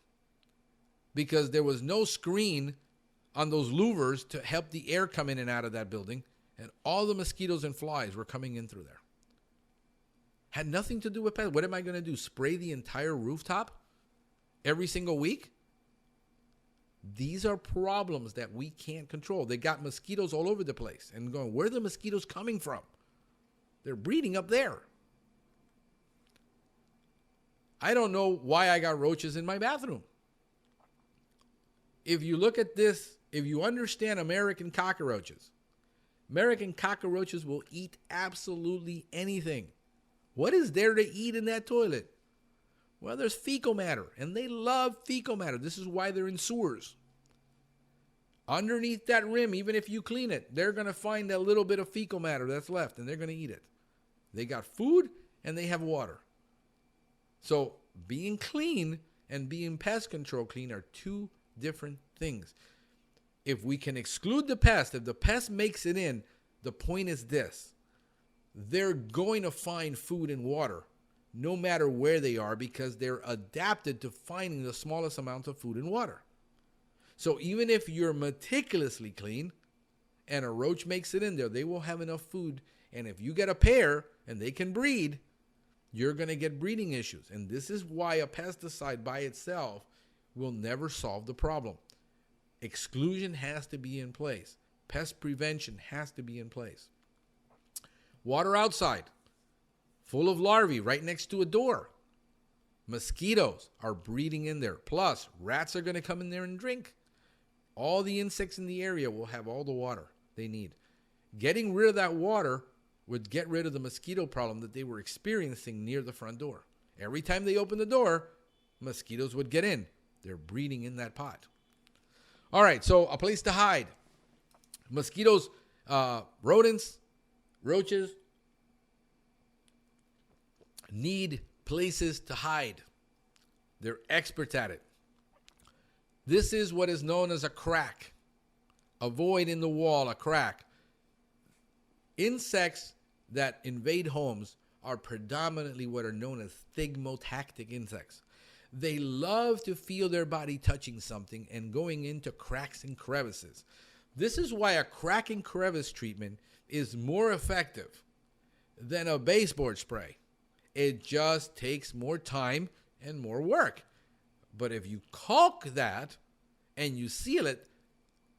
[SPEAKER 1] because there was no screen on those louvers to help the air come in and out of that building, and all the mosquitoes and flies were coming in through there. Had nothing to do with pest. What am I going to do? Spray the entire rooftop every single week? These are problems that we can't control. They got mosquitoes all over the place, and going, where are the mosquitoes coming from? They're breeding up there. I don't know why I got roaches in my bathroom. If you look at this, if you understand American cockroaches will eat absolutely anything. What is there to eat in that toilet? Well, there's fecal matter, and they love fecal matter. This is why they're in sewers. Underneath that rim, even if you clean it, they're going to find that little bit of fecal matter that's left, and they're going to eat it. They got food, and they have water. So being clean and being pest control clean are two different things. If we can exclude the pest, if the pest makes it in, the point is this: they're going to find food and water no matter where they are, because they're adapted to finding the smallest amount of food and water. So even if you're meticulously clean and a roach makes it in there, they will have enough food. And if you get a pair and they can breed, you're going to get breeding issues. And this is why a pesticide by itself will never solve the problem. Exclusion has to be in place. Pest prevention has to be in place. Water outside, full of larvae right next to a door. Mosquitoes are breeding in there. Plus, rats are going to come in there and drink. All the insects in the area will have all the water they need. Getting rid of that water would get rid of the mosquito problem that they were experiencing near the front door. Every time they opened the door, mosquitoes would get in. They're breeding in that pot. All right, so a place to hide. Mosquitoes, rodents, roaches need places to hide. They're experts at it. This is what is known as a crack. A void in the wall, a crack. Insects that invade homes are predominantly what are known as stigmotactic insects. They love to feel their body touching something and going into cracks and crevices. This is why a crack and crevice treatment is more effective than a baseboard spray. It just takes more time and more work. But if you caulk that and you seal it,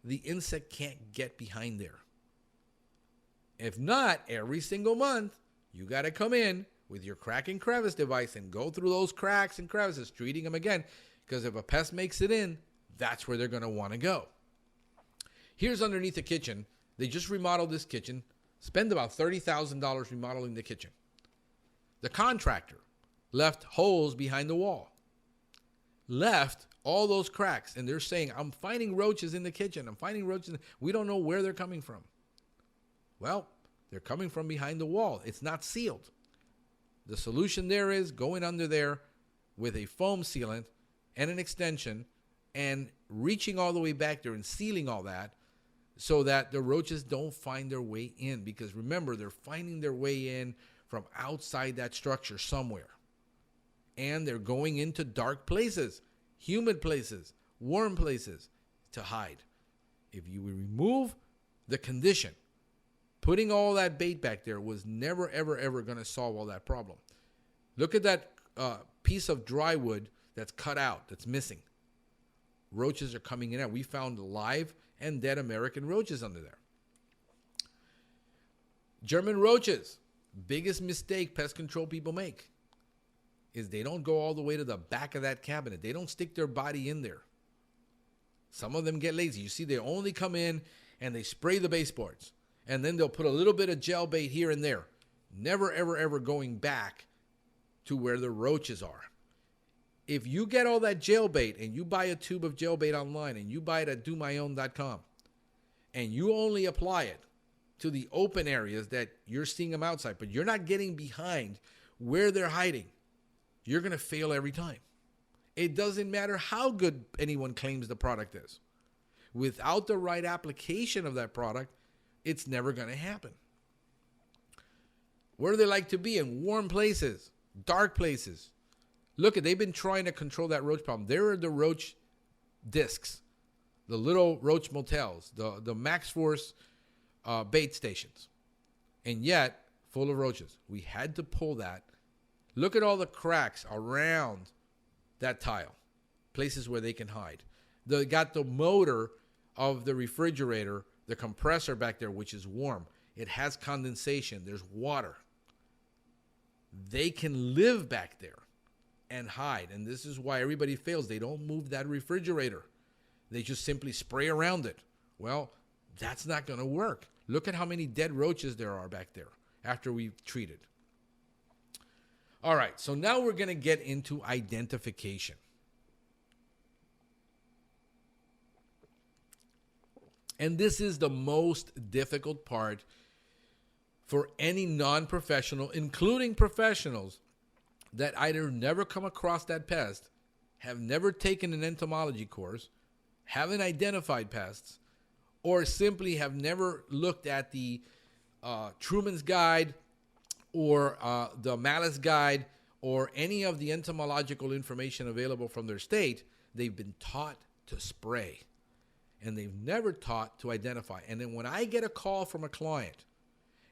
[SPEAKER 1] the insect can't get behind there. If not, every single month, you got to come in with your crack and crevice device and go through those cracks and crevices, treating them again. Because if a pest makes it in, that's where they're going to want to go. Here's underneath the kitchen. They just remodeled this kitchen. Spend about $30,000 remodeling the kitchen. The contractor left holes behind the wall. Left all those cracks. And they're saying, I'm finding roaches in the kitchen. I'm finding roaches. We don't know where they're coming from. Well, they're coming from behind the wall. It's not sealed. The solution there is going under there with a foam sealant and an extension and reaching all the way back there and sealing all that so that the roaches don't find their way in. Because remember, they're finding their way in from outside that structure somewhere. And they're going into dark places, humid places, warm places to hide. If you remove the condition, putting all that bait back there was never, ever, ever going to solve all that problem. Look at that piece of dry wood that's cut out, that's missing. Roaches are coming in. We found live and dead American roaches under there. German roaches, biggest mistake pest control people make is they don't go all the way to the back of that cabinet. They don't stick their body in there. Some of them get lazy. You see, they only come in and they spray the baseboards. And then they'll put a little bit of gel bait here and there. Never, ever, ever going back to where the roaches are. If you get all that gel bait and you buy a tube of gel bait online and you buy it at domyown.com and you only apply it to the open areas that you're seeing them outside, but you're not getting behind where they're hiding, you're going to fail every time. It doesn't matter how good anyone claims the product is. Without the right application of that product, it's never going to happen. Where do they like to be? In warm places, dark places. Look, they've been trying to control that roach problem. There are the roach discs, the little roach motels, the Max Force bait stations. And yet, full of roaches. We had to pull that. Look at all the cracks around that tile, places where they can hide. They got the motor of the refrigerator, the compressor back there, which is warm. It has condensation. There's water. They can live back there and hide. And this is why everybody fails. They don't move that refrigerator. They just simply spray around it. Well, that's not going to work. Look at how many dead roaches there are back there after we've treated. All right, so now we're going to get into identification. And this is the most difficult part for any non-professional, including professionals, that either never come across that pest, have never taken an entomology course, haven't identified pests, or simply have never looked at the Truman's Guide or the Malice Guide or any of the entomological information available from their state. They've been taught to spray, and they've never taught to identify. And then when I get a call from a client,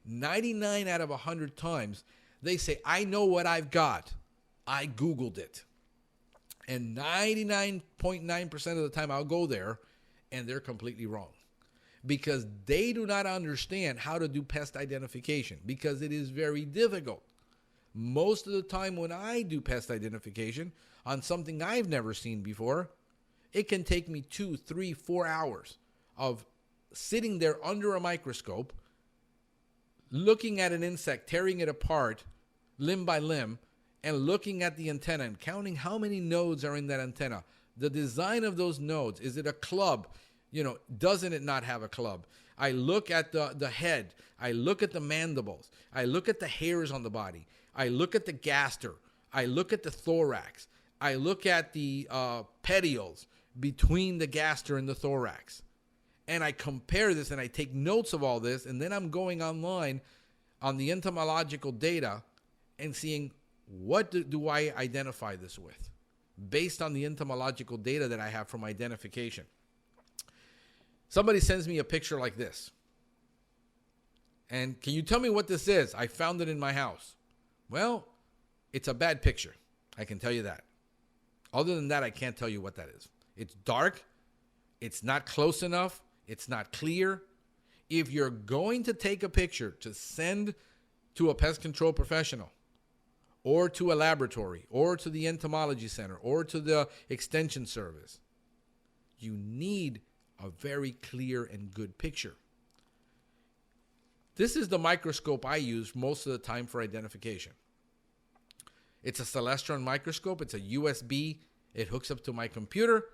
[SPEAKER 1] 99 out of 100 times, they say, I know what I've got. I Googled it. And 99.9% of the time I'll go there and they're completely wrong. Because they do not understand how to do pest identification, because it is very difficult. Most of the time when I do pest identification on something I've never seen before, it can take me 2, 3, 4 hours of sitting there under a microscope, looking at an insect, tearing it apart limb by limb, and looking at the antenna and counting how many nodes are in that antenna. The design of those nodes. Is it a club? Doesn't it not have a club? I look at the head. I look at the mandibles. I look at the hairs on the body. I look at the gaster. I look at the thorax. I look at the petioles between the gaster and the thorax. And I compare this and I take notes of all this, and then I'm going online on the entomological data and seeing what do I identify this with based on the entomological data that I have from identification. Somebody sends me a picture like this. And can you tell me what this is? I found it in my house. Well, it's a bad picture. I can tell you that. Other than that, I can't tell you what that is. It's dark. It's not close enough. It's not clear. If you're going to take a picture to send to a pest control professional, or to a laboratory, or to the entomology center, or to the extension service, you need a very clear and good picture. This is the microscope I use most of the time for identification. It's a Celestron microscope. It's a USB. It hooks up to my computer.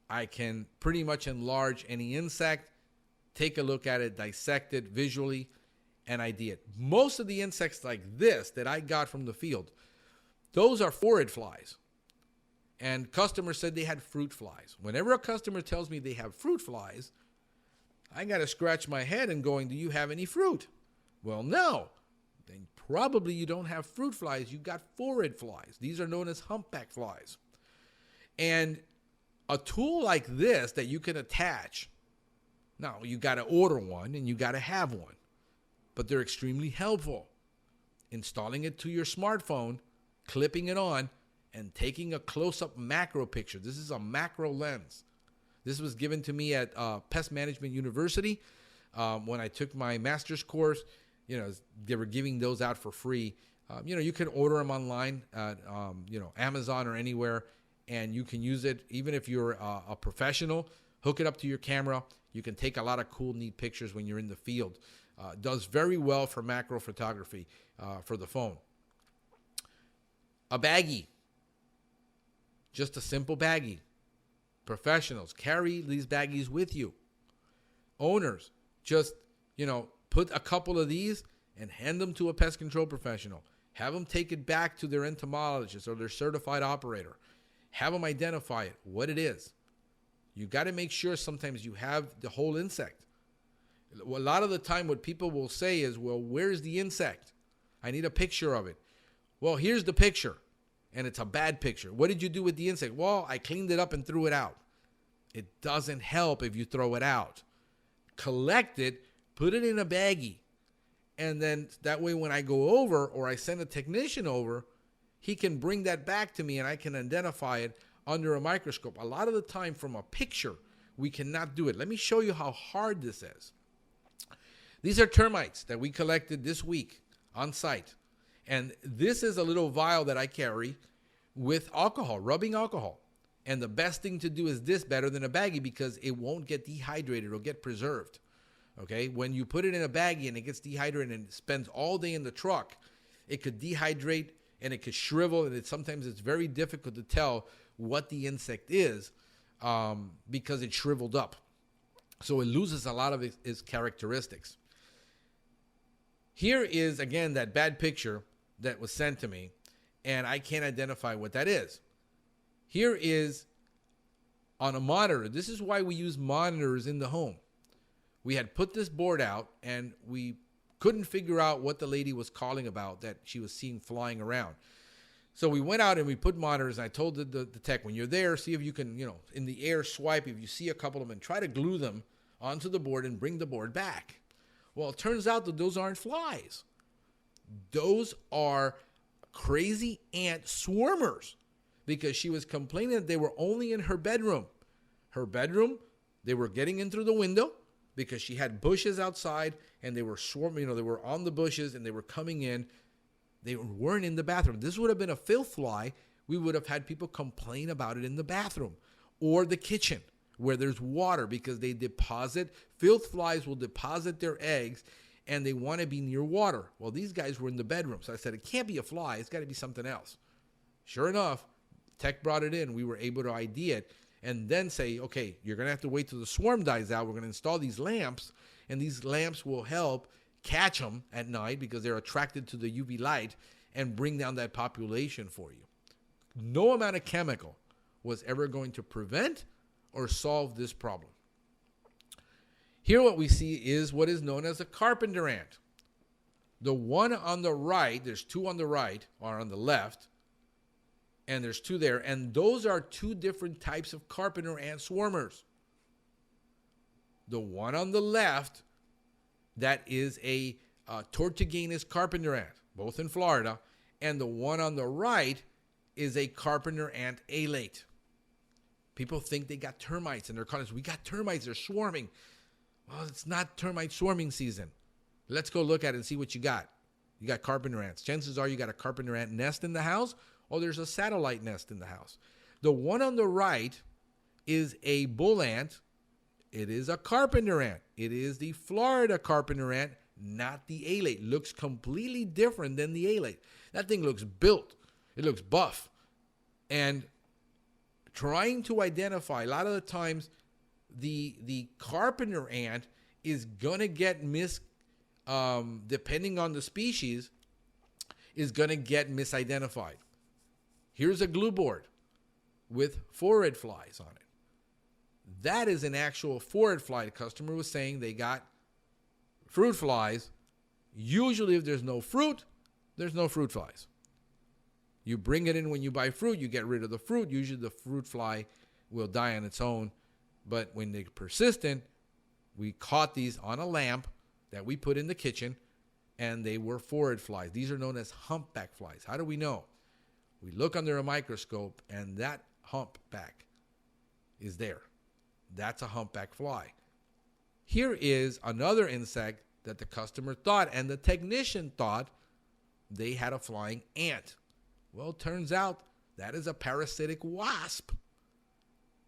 [SPEAKER 1] I can pretty much enlarge any insect, take a look at it, dissect it visually, and ID it. Most of the insects like this that I got from the field, those are phorid flies. And customers said they had fruit flies. Whenever a customer tells me they have fruit flies, I got to scratch my head and going, do you have any fruit? Well, no. Then probably you don't have fruit flies. You got phorid flies. These are known as humpback flies. And a tool like this that you can attach, now you got to order one and you got to have one, but they're extremely helpful. Installing it to your smartphone, clipping it on, and taking a close-up macro picture. This is a macro lens. This was given to me at Pest Management University when I took my master's course. You know, they were giving those out for free. You can order them online at Amazon or anywhere, and you can use it even if you're a professional. Hook it up to your camera. You can take a lot of cool, neat pictures when you're in the field. Does very well for macro photography for the phone. A baggie. Just a simple baggie. Professionals, carry these baggies with you. Owners, just, put a couple of these and hand them to a pest control professional. Have them take it back to their entomologist or their certified operator. Have them identify it, what it is. You got to make sure sometimes you have the whole insect. A lot of the time what people will say is, well, where's the insect? I need a picture of it. Well, here's the picture. And it's a bad picture. What did you do with the insect? Well, I cleaned it up and threw it out. It doesn't help if you throw it out. Collect it, put it in a baggie, and then that way when I go over or I send a technician over, he can bring that back to me and I can identify it under a microscope. A lot of the time from a picture, we cannot do it. Let me show you how hard this is. These are termites that we collected this week on site. And this is a little vial that I carry with alcohol, rubbing alcohol. And the best thing to do is this better than a baggie because it won't get dehydrated or get preserved. Okay? When you put it in a baggie and it gets dehydrated and it spends all day in the truck, it could dehydrate and it could shrivel. And sometimes it's very difficult to tell what the insect is because it shriveled up. So it loses a lot of its characteristics. Here is, again, that bad picture that was sent to me, and I can't identify what that is. Here is on a monitor. This is why we use monitors in the home. We had put this board out, and we couldn't figure out what the lady was calling about that she was seeing flying around. So we went out and we put monitors, and I told the tech, when you're there, see if you can, in the air swipe, if you see a couple of them, and try to glue them onto the board and bring the board back. Well, it turns out that those aren't flies. Those are crazy ant swarmers because she was complaining that they were only in her bedroom. Her bedroom, they were getting in through the window because she had bushes outside and they were swarming, they were on the bushes and they were coming in. They weren't in the bathroom. This would have been a filth fly. We would have had people complain about it in the bathroom or the kitchen where there's water because they deposit, filth flies will deposit their eggs and they want to be near water. Well, these guys were in the bedroom. So I said, it can't be a fly. It's got to be something else. Sure enough, tech brought it in. We were able to ID it and then say, okay, you're going to have to wait till the swarm dies out. We're going to install these lamps, and these lamps will help catch them at night because they're attracted to the UV light and bring down that population for you. No amount of chemical was ever going to prevent or solve this problem. Here what we see is what is known as a carpenter ant. The one on the right, there's two on the right or on the left, and there's two there, and those are two different types of carpenter ant swarmers. The one on the left, that is a Tortuganus carpenter ant, both in Florida, and the one on the right is a carpenter ant alate. People think they got termites in their colonies. We got termites, they're swarming. Well, it's not termite swarming season. Let's go look at it and see what you got. You got carpenter ants. Chances are you got a carpenter ant nest in the house, or there's a satellite nest in the house. The one on the right is a bull ant. It is a carpenter ant. It is the Florida carpenter ant, not the alate. Looks completely different than the alate. That thing looks built. It looks buff. And trying to identify, a lot of the times, the carpenter ant is going to get depending on the species, is going to get misidentified. Here's a glue board with phorid flies on it. That is an actual phorid fly. The customer was saying they got fruit flies. Usually if there's no fruit, there's no fruit flies. You bring it in when you buy fruit, you get rid of the fruit. Usually the fruit fly will die on its own. But when they're persistent, we caught these on a lamp that we put in the kitchen, and they were phorid flies. These are known as humpback flies. How do we know? We look under a microscope, and that humpback is there. That's a humpback fly. Here is another insect that the customer thought, and the technician thought, they had a flying ant. Well, it turns out that is a parasitic wasp,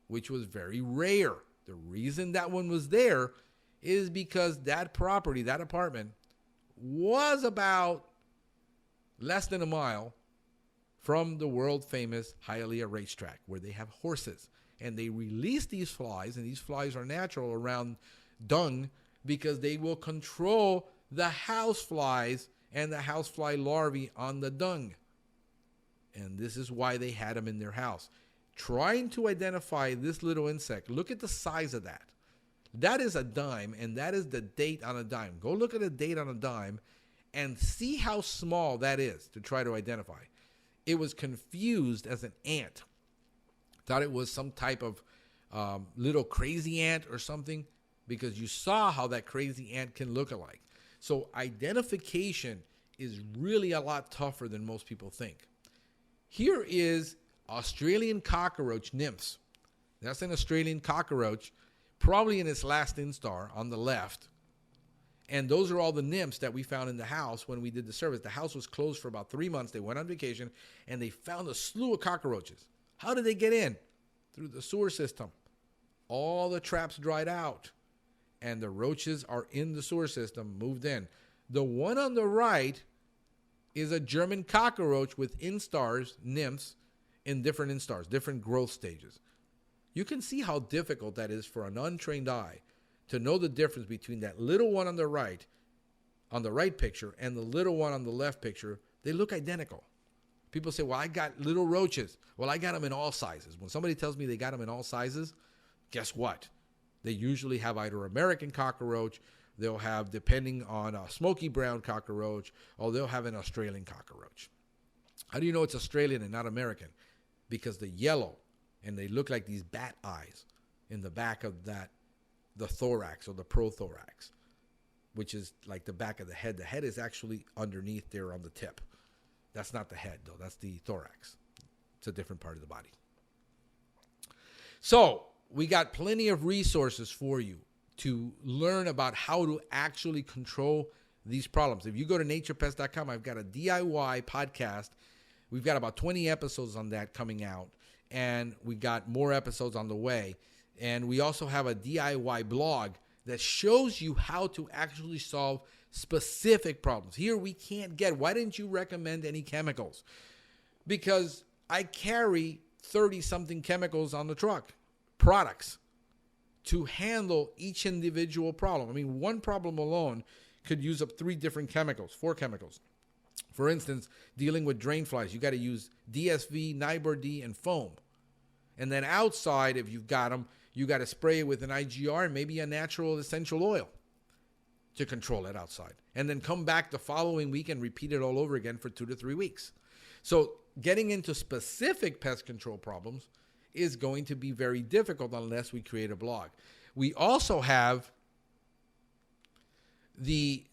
[SPEAKER 1] which was very rare. The reason that one was there is because that property, that apartment, was about less than a mile from the world-famous Hialeah racetrack, where they have horses. And they release these flies, and these flies are natural around dung because they will control the house flies and the housefly larvae on the dung. And this is why they had them in their house. Trying to identify this little insect, look at the size of that. That is a dime, and that is the date on a dime. Go look at a date on a dime and see how small that is to try to identify. It was confused as an ant. Thought it was some type of little crazy ant or something, because you saw how that crazy ant can look alike. So identification is really a lot tougher than most people think. Here is Australian cockroach nymphs. That's an Australian cockroach, probably in its last instar on the left. And those are all the nymphs that we found in the house when we did the service. The house was closed for about 3 months. They went on vacation, and they found a slew of cockroaches. How did they get in? Through the sewer system. All the traps dried out, and the roaches are in the sewer system, moved in. The one on the right is a German cockroach with instars, nymphs, in different instars, different growth stages. You can see how difficult that is for an untrained eye to know the difference between that little one on the right picture, and the little one on the left picture. They look identical. People say, well, I got little roaches. Well, I got them in all sizes. When somebody tells me they got them in all sizes, guess what? They usually have either American cockroach, they'll have, depending on a smoky brown cockroach, or they'll have an Australian cockroach. How do you know it's Australian and not American? Because the yellow, and they look like these bat eyes in the back of that, the thorax or the prothorax, which is like the back of the head. The head is actually underneath there on the tip. That's not the head, though. That's the thorax. It's a different part of the body. So we got plenty of resources for you to learn about how to actually control these problems. If you go to naturepest.com, I've got a DIY podcast. We've got about 20 episodes on that coming out, and we've got more episodes on the way. And we also have a DIY blog that shows you how to actually solve specific problems. Here we can't get, why didn't you recommend any chemicals? Because I carry 30-something chemicals on the truck, products, to handle each individual problem. I mean, one problem alone could use up 3 different chemicals, 4 chemicals. For instance, dealing with drain flies, you got to use DSV, Nibor-D, and foam. And then outside, if you've got them, you got to spray it with an IGR and maybe a natural essential oil to control it outside. And then come back the following week and repeat it all over again for 2 to 3 weeks. So getting into specific pest control problems is going to be very difficult unless we create a blog. We also have the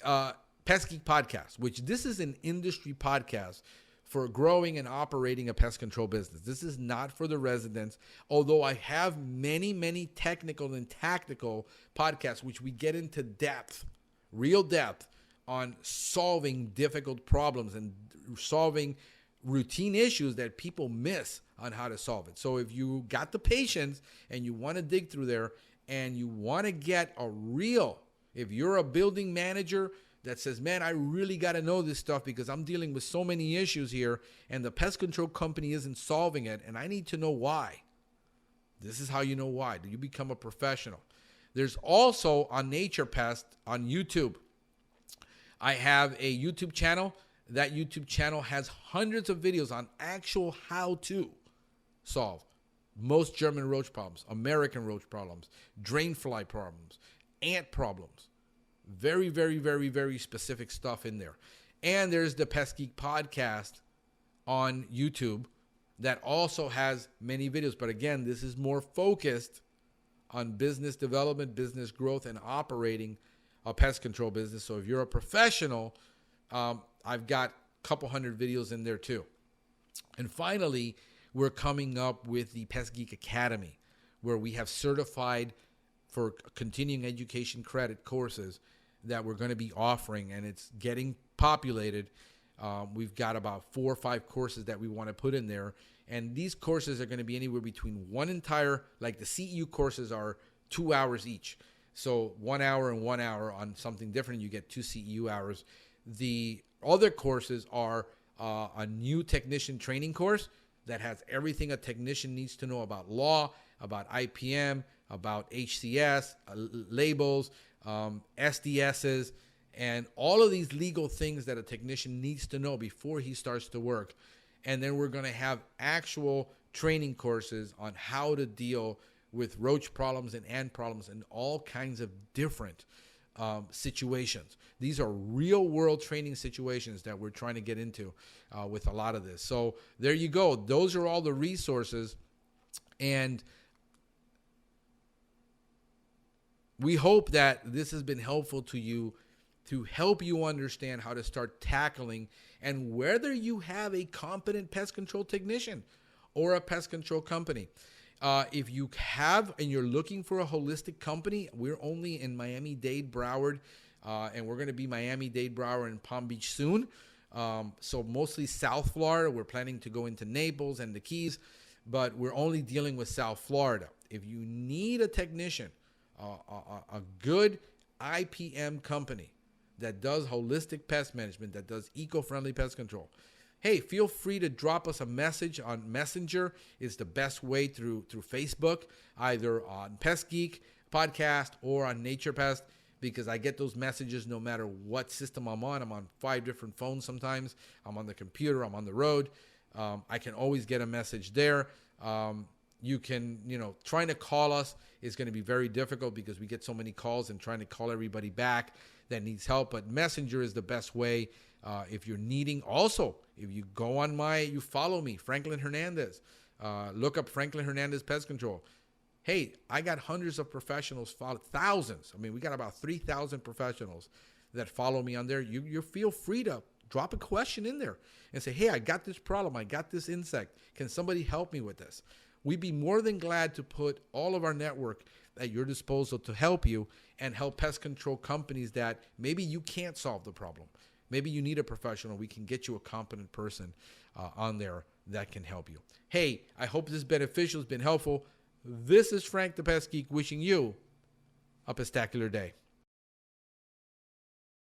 [SPEAKER 1] Pest Geek podcast, which this is an industry podcast for growing and operating a pest control business. This is not for the residents, although I have many, many technical and tactical podcasts, which we get into depth, real depth, on solving difficult problems and solving routine issues that people miss on how to solve it. So if you got the patience and you want to dig through there and you want to get if you're a building manager that says, man, I really got to know this stuff because I'm dealing with so many issues here and the pest control company isn't solving it and I need to know why. This is how you know why. Do you become a professional? There's also on Nature Pest on YouTube. I have a YouTube channel. That YouTube channel has hundreds of videos on actual how to solve most German roach problems, American roach problems, drain fly problems, ant problems. Very, very, very, very specific stuff in there. And there's the Pest Geek podcast on YouTube that also has many videos. But again, this is more focused on business development, business growth, and operating a pest control business. So if you're a professional, I've got a couple hundred videos in there too. And finally, we're coming up with the Pest Geek Academy, where we have certified for continuing education credit courses that we're going to be offering, and it's getting populated. We've got about 4 or 5 courses that we want to put in there. And these courses are going to be anywhere between like the CEU courses are 2 hours each. So 1 hour and 1 hour on something different, you get 2 CEU hours. The other courses are a new technician training course that has everything a technician needs to know about law, about IPM, about HCS, labels, SDSs, and all of these legal things that a technician needs to know before he starts to work. And then we're going to have actual training courses on how to deal with roach problems and ant problems and all kinds of different situations. These are real world training situations that we're trying to get into with a lot of this. So there you go. Those are all the resources. And we hope that this has been helpful to you to help you understand how to start tackling, and whether you have a competent pest control technician or a pest control company. If you have and you're looking for a holistic company, we're only in Miami-Dade, Broward, and we're going to be Miami-Dade, Broward, and Palm Beach soon. So mostly South Florida. We're planning to go into Naples and the Keys, but we're only dealing with South Florida. If you need a technician, a good IPM company that does holistic pest management, that does eco-friendly pest control, hey, feel free to drop us a message on Messenger. Is the best way through Facebook, either on Pest Geek podcast or on Nature Pest, because I get those messages no matter what system I'm on. I'm on 5 different phones sometimes. I'm on the computer. I'm on the road. I can always get a message there. You can, trying to call us is going to be very difficult because we get so many calls, and trying to call everybody back that needs help. But Messenger is the best way. If you're needing, also, if you go on you follow me, Franklin Hernandez, look up Franklin Hernandez Pest Control. Hey, I got hundreds of professionals, thousands. I mean, we got about 3,000 professionals that follow me on there. You feel free to drop a question in there and say, hey, I got this problem. I got this insect. Can somebody help me with this? We'd be more than glad to put all of our network at your disposal to help you and help pest control companies that maybe you can't solve the problem. Maybe you need a professional. We can get you a competent person on there that can help you. Hey, I hope this is beneficial. It's been helpful. This is Frank the Pest Geek wishing you a pestacular day.